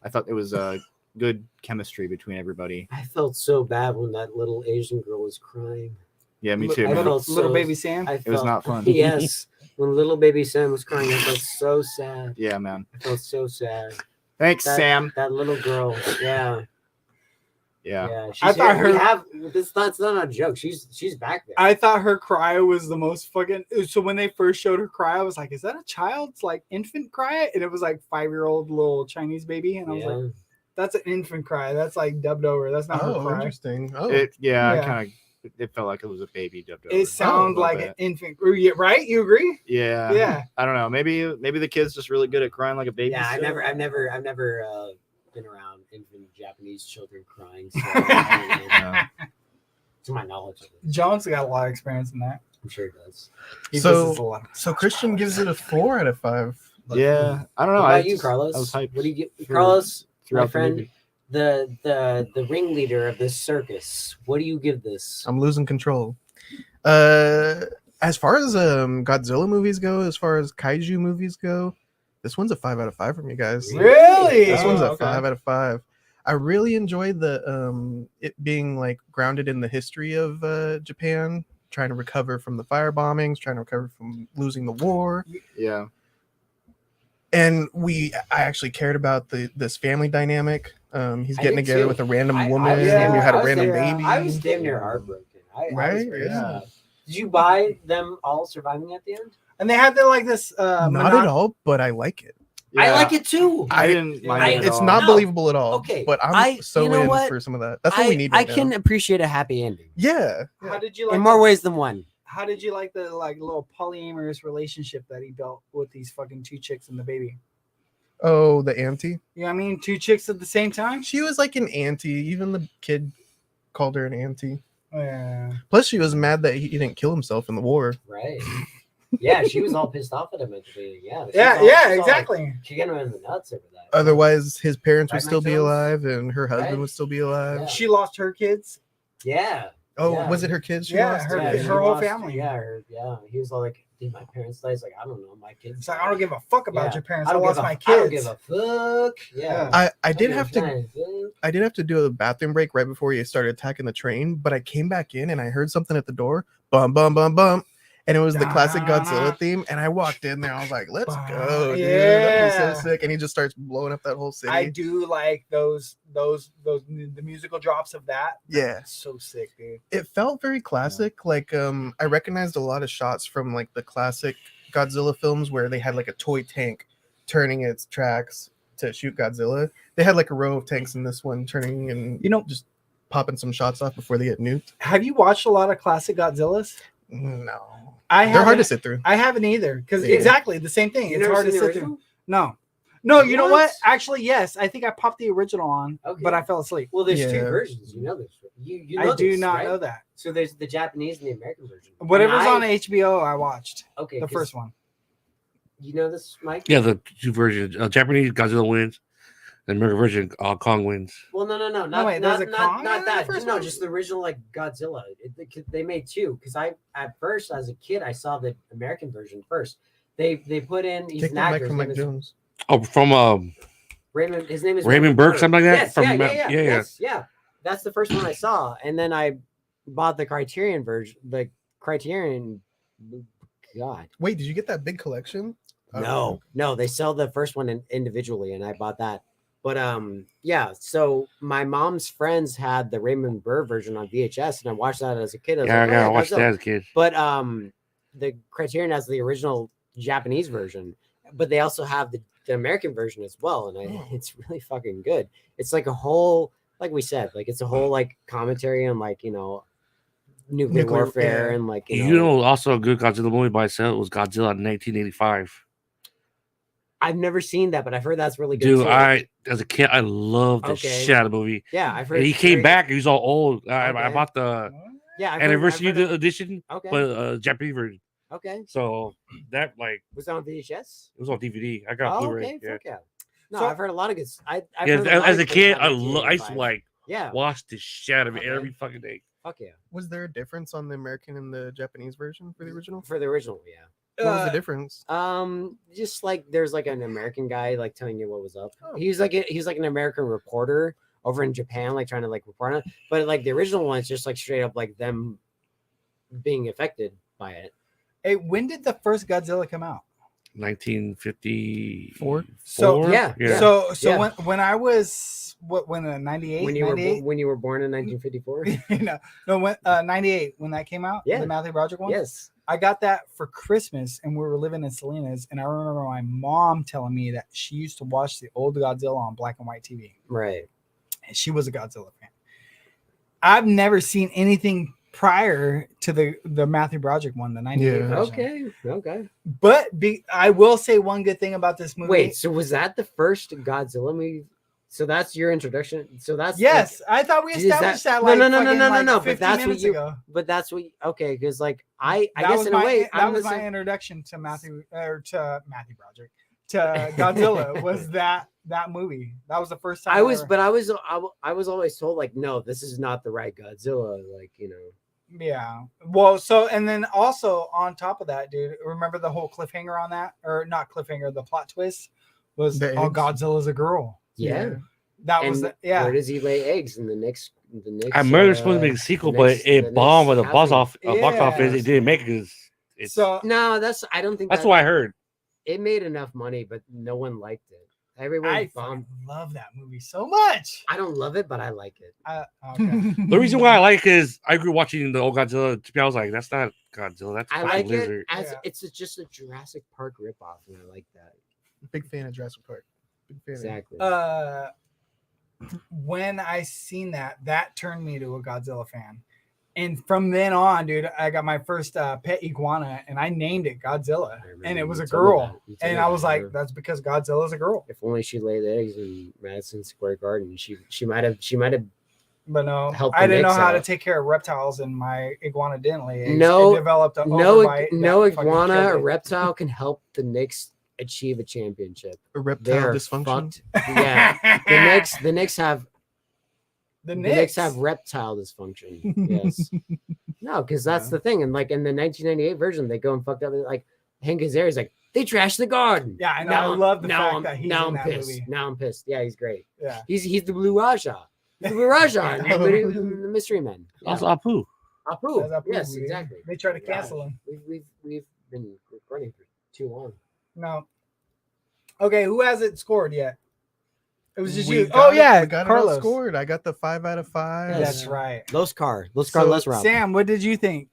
thought it was a good chemistry between everybody. I felt so bad when that little Asian girl was crying. Yeah, me too. I man. felt little so- baby Sam. I It was felt- not fun. Yes, when little baby Sam was crying, I felt so sad. Yeah, man. I felt so sad. Thanks, That- Sam. That little girl. Yeah. Yeah. Yeah. She's I thought here. We her- have this. That's not a joke. She's back there. I thought her cry was the most fucking. So when they first showed her cry, I was like, "Is that a child's like infant cry?" And it was like 5-year-old little Chinese baby, and I was Yeah. like, "That's an infant cry. That's like dubbed over. That's not her Oh, cry." interesting. Oh, I Yeah. kind of. It felt like it was a baby dubbed over. It sounded a like little an bit. infant. Right? You agree? Yeah. Yeah. I don't know. Maybe the kid's just really good at crying like a baby. Yeah. I've still. never been around infant Japanese children crying. So I don't know. Yeah. To my knowledge, of it. Jones got a lot of experience in that. I'm sure it does. He So- visits a lot. so Christian gives it a 4 out of 5. Yeah, I don't know. What I about you, just- Carlos? I was hyped What do you get, for- Carlos? throughout My the friend, movie. the ringleader of this circus. What do you give this? I'm losing control. As far as Godzilla movies go, as far as kaiju movies go, this one's a 5 out of 5 from you guys. Really? This one's Oh, a okay. 5 out of 5. I really enjoyed the it being like grounded in the history of Japan, trying to recover from the fire bombings, trying to recover from losing the war. Yeah. And I actually cared about this family dynamic. He's I getting did together too. with a random I woman was who damn- had I a was random damn- baby. I was damn near heartbroken. I was Right? very Yeah. sad. Did you buy them all surviving at the end? And they had the like this. Not at all, but I like it. I Yeah. like it too. I didn't mind it at It's all. not No. believable at all. Okay, but I'm I- so you know in what? for some of that. That's what we need. I Right can now. appreciate a happy ending Yeah. How did you like in more the- ways than one. How did you like the like little polyamorous relationship that he built with these fucking 2 chicks and the baby? Oh, the auntie. You know what I mean? 2 chicks at the same time? She was like an auntie. Even the kid called her an auntie. Yeah. Plus, she was mad that he didn't kill himself in the war. Right. Yeah, she was all pissed off at him at the beginning. Yeah. she's Yeah, all- yeah, she's all exactly. Like, she got him in the nuts over that. Otherwise, his parents Right, would still Mike be Jones? alive, and her husband Right? would still be alive. Yeah. She lost her kids. Yeah. Oh, Yeah. was it her kids? She Yeah, lost? her- yeah, her she whole lost- family. Yeah. He was all like, "Did my parents die?" He's like, "I don't know, my kids." It's like, I don't give a fuck about Yeah. your parents. I I don't lost give a- my I don't kids. give a fuck. Yeah. I did have to. to. I did have to do a bathroom break right before you started attacking the train, but I came back in and I heard something at the door. Bum bum bum bum. And it was the classic Godzilla theme. And I walked in there. I was like, let's go, dude. That was Yeah. so sick. And he just starts blowing up that whole city. I do like those the musical drops of that. Yeah. It's so sick, dude. It felt very classic. Like I recognized a lot of shots from like the classic Godzilla films where they had like a toy tank turning its tracks to shoot Godzilla. They had like a row of tanks in this one turning and just popping some shots off before they get nuked. Have you watched a lot of classic Godzillas? No. I They're hard to haven't- sit through. I haven't either. Because Yeah. exactly the same thing. You It's never hard to seen the sit through. original? No, you know what? What? Actually, yes. I think I popped the original on, Okay. but I fell asleep. Well, there's two Yeah. versions. You know this. You know I do this, not right? know that. So there's the Japanese and the American version. Whatever's And on HBO, I watched Okay. the 'cause first one. You know this, Mike? Yeah, the two versions. Japanese Godzilla wins, and American version Kong wins. Well, no, not wait, not, there's a not, Kong in not the that. first No, one? just the original like Godzilla. They made two because I at first as a kid I saw the American version first. They put in he's Take an the mic actor. from His name Mike is Jones. Oh, from Raymond. His name is Raymond Burke, something like that? Yes, From yeah. yes. Yeah. That's the first one I saw, and then I bought the Criterion version. The Criterion. God. Wait, did you get that big collection? No, they sell the first one individually, and I bought that. But yeah. So my mom's friends had the Raymond Burr version on VHS, and I watched that as a kid. I was Yeah, like, I gotta "Oh, watch Godzilla." that as a kid. But the Criterion has the original Japanese version, but they also have the American version as well, and it's really fucking good. It's like a whole, like we said, like it's a whole like commentary on like nuclear warfare and like You know, also a good Godzilla movie by itself was Godzilla in 1985. I've never seen that, but I've heard that's really good Dude, too. as a kid, I loved the shit out of the movie. Yeah, I've heard. And he it's came very- back. He was all old. I Okay. bought the Yeah, anniversary I've heard edition, Okay. but Japanese version. Okay. So that like Was that on VHS? it was on DVD. I got Oh, Blu-ray. okay. Yeah. Fuck yeah. No, So- I've heard a lot of good. I've Yeah, heard a lot as of a good kid, about I used to 1985. like Yeah. watch the shit out of it Okay. every fucking day. Fuck yeah. Was there a difference on the American and the Japanese version for the original? For the original, yeah. What was the difference? Just like there's like an American guy like telling you what was up. Oh. He's like an American reporter over in Japan, like trying to like report on it. But like the original one is just like straight up like them being affected by it. Hey, when did the first Godzilla come out? 1954. So yeah. So Yeah. when I was when 98, When you 98? were when you were born in 1954. no, when 98 when that came out, Yeah. the Matthew Broderick one. Yes. I got that for Christmas, and we were living in Salinas, and I remember my mom telling me that she used to watch the old Godzilla on black and white TV, Right. and she was a Godzilla fan. I've never seen anything prior to the Matthew Broderick one, the 98 Yeah. version. Okay. Okay. But I will say one good thing about this movie. Wait, so was that the first Godzilla movie? So that's your introduction. So that's Yes, I thought we Is established that. no, Like no, no, no, fucking, no, no, like, no. But 15 that's what minutes you. ago. But that's what. Okay, because like I That guess was in a way that I'm was the my same- introduction to Matthew Broderick to Godzilla was that movie. That was the first time I was, ever- but I was always told like, no, this is not the right Godzilla. Like yeah. Well, so and then also on top of that, dude, remember the whole cliffhanger on that, or not cliffhanger? The plot twist was The eggs? Godzilla's a girl. yeah. That And was where does he lay eggs in the next? I remember there's supposed to be a sequel, the but next- it the bombed next at the box housing. box office. Yeah. It didn't make it because it's. So No, I don't think That's what I heard. it made enough money, but no one liked it. Everyone I bombed. fucking love that movie so much. I don't love it, but I like it. Okay. The reason why I like it is I grew watching the old Godzilla. To me, I was like, that's not Godzilla. That's I a like lizard. it as Yeah. it's just a Jurassic Park ripoff, and I like that. Big fan of Jurassic Park. Big fan. Exactly. When I seen that turned me to a Godzilla fan. And from then on, dude, I got my first pet iguana and I named it Godzilla. remember And it was you a told me girl. that. You told And me I that, was like, yeah. that's because Godzilla's a girl. If only she laid eggs in Madison Square Garden, she might have. But no, Help I the didn't know mix how to out. take care of reptiles, and my iguana didn't lay eggs. No- It developed a No, overbite no that fucking iguana killed or it. reptile can help the Knicks achieve a championship. A They reptile are dysfunction. fucked. Yeah, the Knicks have The the Knicks Knicks have reptile dysfunction. Yes. No, because that's the thing. And like in the 1998 version, they go and fucked up. Like Hank Azaria's like, they trashed the garden. Yeah, I know. I love the now fact I'm, that he's now in I'm that pissed. movie. Now I'm pissed. Yeah, he's great. Yeah. He's the Blue Raja. He's the Blue Raja. the Mystery Man. Yeah. Also, Apu. Apu. That's Apu, Yes, dude. exactly. They tried to Yeah. cancel him. We've been recording for too long. No. Okay, who hasn't scored yet? It was just We you. got Oh it- yeah, we got Carlos. it scored. I got the 5 out of 5. Yes. That's right. Los Car, So, Les Rob. Sam, what did you think?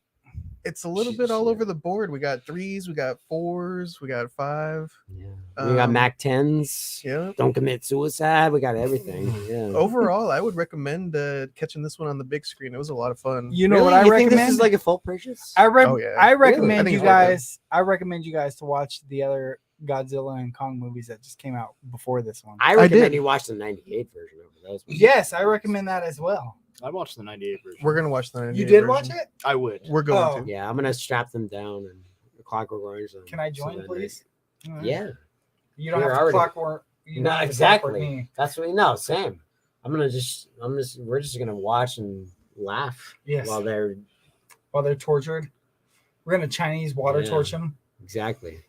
It's a little bit all over the board. We got 3s, we got 4s, we got 5. Yeah. We got Um, Mac 10s. Yeah. Don't commit suicide. We got everything. Yeah. Overall, I would recommend catching this one on the big screen. It was a lot of fun. You know Really? what I you recommend? think this is like a full purchase? Oh, yeah. I I recommend think you it's worth it. guys. I recommend you guys to watch the other Godzilla and Kong movies that just came out before this one. I I recommend did. you watch the 98 version over those. Yes, I recommend that as well. I watched the 98 version. We're gonna watch the You 98 did watch version. it? I would. We're going Oh. to. Yeah, I'm gonna strap them down and the Clockwork Orange. Them, Can I so join, that please? they- All right. Yeah, You don't You're have to already- clockwork. You no, don't have to clockwork exactly. me. That's what we know. Same. We're just gonna watch and laugh Yes. while they're While they're tortured, we're gonna Chinese water Yeah. torch them. exactly.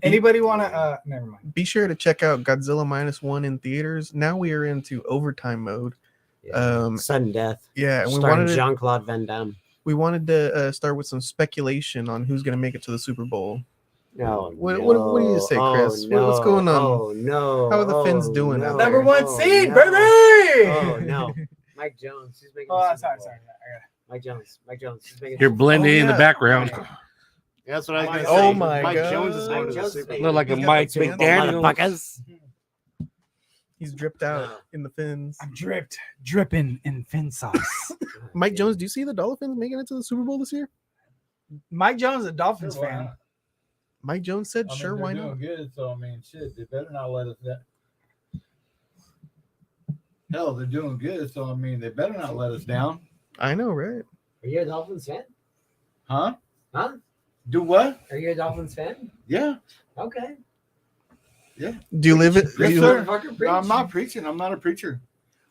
Anybody want to? Never mind. Be sure to check out Godzilla Minus One in theaters. Now we are into overtime mode. Yeah. Sudden death. Yeah, and we Starring wanted to, Jean Claude Van Damme. we wanted to start with some speculation on who's going to make it to the Super Bowl. No. What do you say, Chris? What's going on? Oh no. How are the Finns Oh, doing no. out Number there? one Oh, seed, no. baby. Oh no. Mike Jones. He's making. Oh, the Super sorry, Bowl. sorry. I got it. Mike Jones. Mike Jones. He's making. You're the- blending in the yeah. background. Yeah, that's what I was gonna Oh say. my Mike God. Jones is going Mike to the Jones Super is Bowl. Look like a He's got Mike the pants McDaniel. Motherfuckers. He's dripped out No. in the Finns. I'm dripping in fin sauce. Mike Jones, do you see the Dolphins making it to the Super Bowl this year? Mike Jones is a Dolphins Sure, why fan. not? Mike Jones said, I mean, "Sure, they're why doing not?" good, so I mean, shit, they better not let us down. Hell, they're doing good, so I mean, they better not let us down, I know, right? Are you a Dolphins fan? huh? Huh? Do what? Are you a Dolphins fan? Yeah, Okay. Do you live it? Yes, do you- sir. Motherfucker, No, preach. I'm not preaching. I'm not a preacher.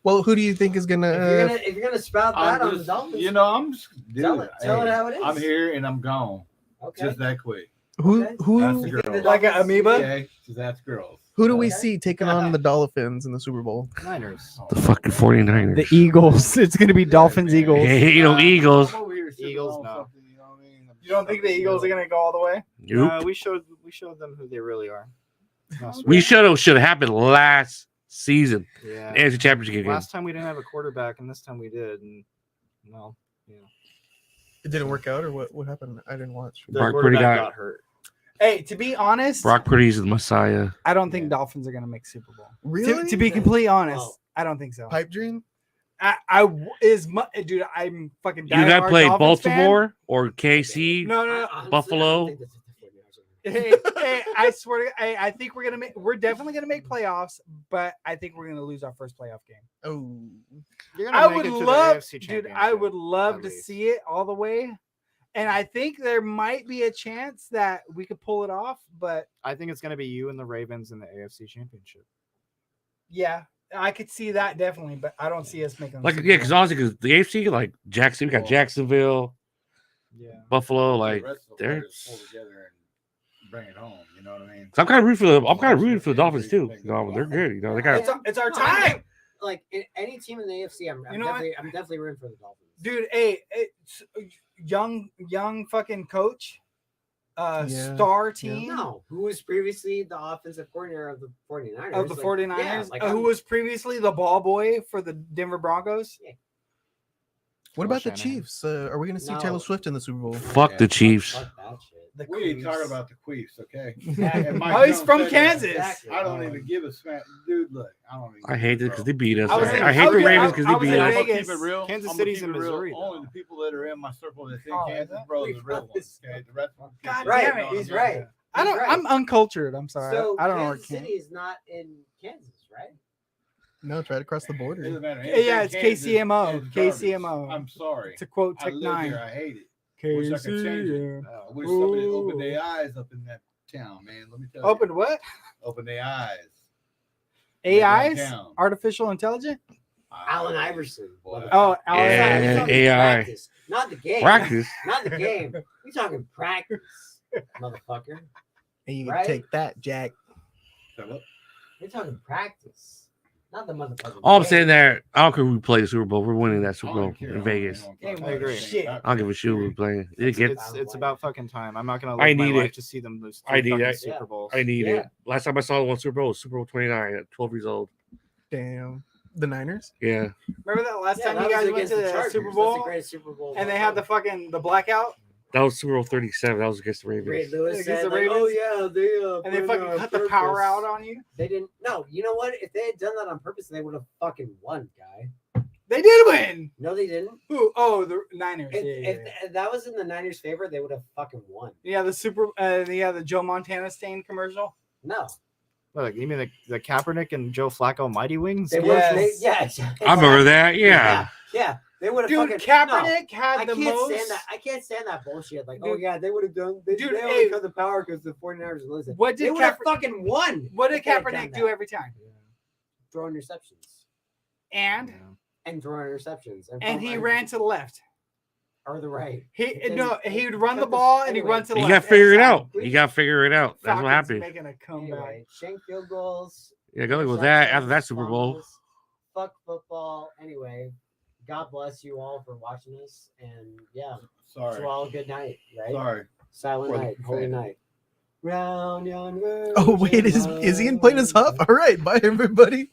Well, who do you think is gonna? If you're gonna spout that I'm on the just, Dolphins, you know, I'm just, dude, tell it how it is. I'm here and I'm gone, Okay. just that quick. who okay. That's who the You think the girl. Like an Dolphins- amoeba? Okay, just that's girls. who do we Okay. see taking on the Dolphins in the Super Bowl? Niners. The fucking 49ers. The Eagles. It's gonna be Dolphins man. Eagles. Hey, you know, Eagles. I'm over here sipping Eagles, on no. something, you know what I mean? You don't think the Eagles are gonna go all the way? Nope. We showed them who they really are. We should have happened last season. Yeah. AFC Championship game. Last time we didn't have a quarterback, and this time we did. And well, It didn't work out, or what happened? I didn't watch. the Brock Purdy quarterback got- got hurt. Hey, to be honest, Brock Purdy's the Messiah. I don't think Dolphins are gonna make Super Bowl. Really? To be completely honest, Well, I don't think so. Pipe dream? Dude, I'm fucking. You got to diehard play Dolphins fan. Baltimore or KC. No, no, no. Honestly, I don't Buffalo. think that's what the 49ers are gonna do. Hey, I swear to God, I think we're definitely gonna make playoffs, but I think we're gonna lose our first playoff game. Oh, You're gonna I make would it to the love, AFC dude. I Championship, would love at to least. see it all the way, and I think there might be a chance that we could pull it off. But I think it's gonna be you and the Ravens in the AFC Championship. yeah, I could see that definitely, but I don't see us making. the Like, Super yeah, Bowl. because honestly, because the AFC, like Jackson, we got Jacksonville, yeah. Buffalo, The like rest of the they're. players pull together and bring it home. You know what I mean? So I'm kind of rooting for the Dolphins too. You know, they're good. You know, they got. It's our No, I time, think, like any team in the AFC, I'm You know what? definitely rooting for the Dolphins. dude. Hey, it's young fucking coach, Yeah. star team. No, who was previously the offensive coordinator of the 49ers? Of the Like, 49ers, yeah, like, who I'm- was previously the ball boy for the Denver Broncos. what about the Shanahan. Chiefs? Are we going to see No. Taylor Swift in the Super Bowl? Fuck the Chiefs. Fuck that shit. The We ain't talking Queefs. about the Queefs, okay? Oh, he's from Kansas. Exactly. I don't even give a smack, dude. Look, I don't. Even I hate it because they beat us. I was in- I hate I the was- Ravens because I they was beat in us. Vegas. Keep it real. Kansas I'm gonna City's keep in it real. Missouri, Only though. the people that are in my circle that's in Oh, Kansas, that- bro, the real ones. Okay, the rest of them. God Right, damn it, he's right. I don't. He's right. I'm uncultured. I'm sorry. So I don't know where Kansas Kansas. City is not in Kansas, right? No, it's right across the border. Doesn't matter. Yeah, it's Kansas KCMO. is garbage. KCMO. I'm sorry. To quote I Tech live Nine. here. I hate it. Wish I could change it. I wish somebody opened their eyes up in that town, man. Let me tell Open you. what? Open their eyes. AIs? Downtown. Artificial intelligence? Allen Iverson. Boy. Oh, Yeah, Alan. We're talking AI. practice, not the game. Practice. Not the game. We talking practice, motherfucker. And you Right? can take that, Jack. Shut up. We're talking practice, not the motherfucker. All I'm game. saying there, I don't care who we play the Super Bowl. We're winning that I Super don't Bowl care. in Vegas. I I agree. Shit. I don't give a shit who we're playing. It's about fucking time. I'm not gonna I live my need life it. to see them lose. I three need fucking it. Super Yeah. Bowls. I need Yeah. it. Last time I saw one Super Bowl was Super Bowl 29 at 12 years old. Damn. The Niners? Yeah. Remember that last Yeah, time that you was guys went against to the the Chargers. Super That's Bowl the greatest Super Bowl. and they had the blackout That was Super Bowl 37. That was against the Ray Ravens. Lewis Against said, the like, Ravens? "Oh yeah, they and they put it fucking on cut the power purpose." out on you? They didn't. No, you know what? If they had done that on purpose, they would have fucking won, guy. They did win. No, they didn't. Who? Oh, the Niners. If, Yeah, yeah, if, yeah. if that was in the Niners' favor, they would have fucking won. Yeah, the Joe Montana stain commercial. No, Look, you mean the Kaepernick and Joe Flacco Mighty Wings? they would. Yes. Yeah, I remember that. Yeah. yeah. They would have Dude, fucking. Kaepernick No, had I the can't most. stand that. I can't stand that bullshit. Like, oh Dude. yeah, they would have done. They Dude, only hey. cut the power because the 49ers are losing. What They did would have Kaepernick? fucking won. What did if they had done Kaepernick that. do every time? Throw interceptions And and throw interceptions, and he ran to the left. or the right. He would run the ball and he'd run to the You left. got to figure it anytime. out. You got to figure it out. That's what Falcons happened. Making a comeback. Anyway, shank field goals. Yeah, go with that after that interceptions, Super Bowl. fumbles. Fuck football. Anyway, God bless you all for watching us, and yeah, Sorry. to all good night. Right? Sorry. Silent For the night, holy fan. night. Round yon Oh wait, is Ian playing his Huff? All right, bye everybody.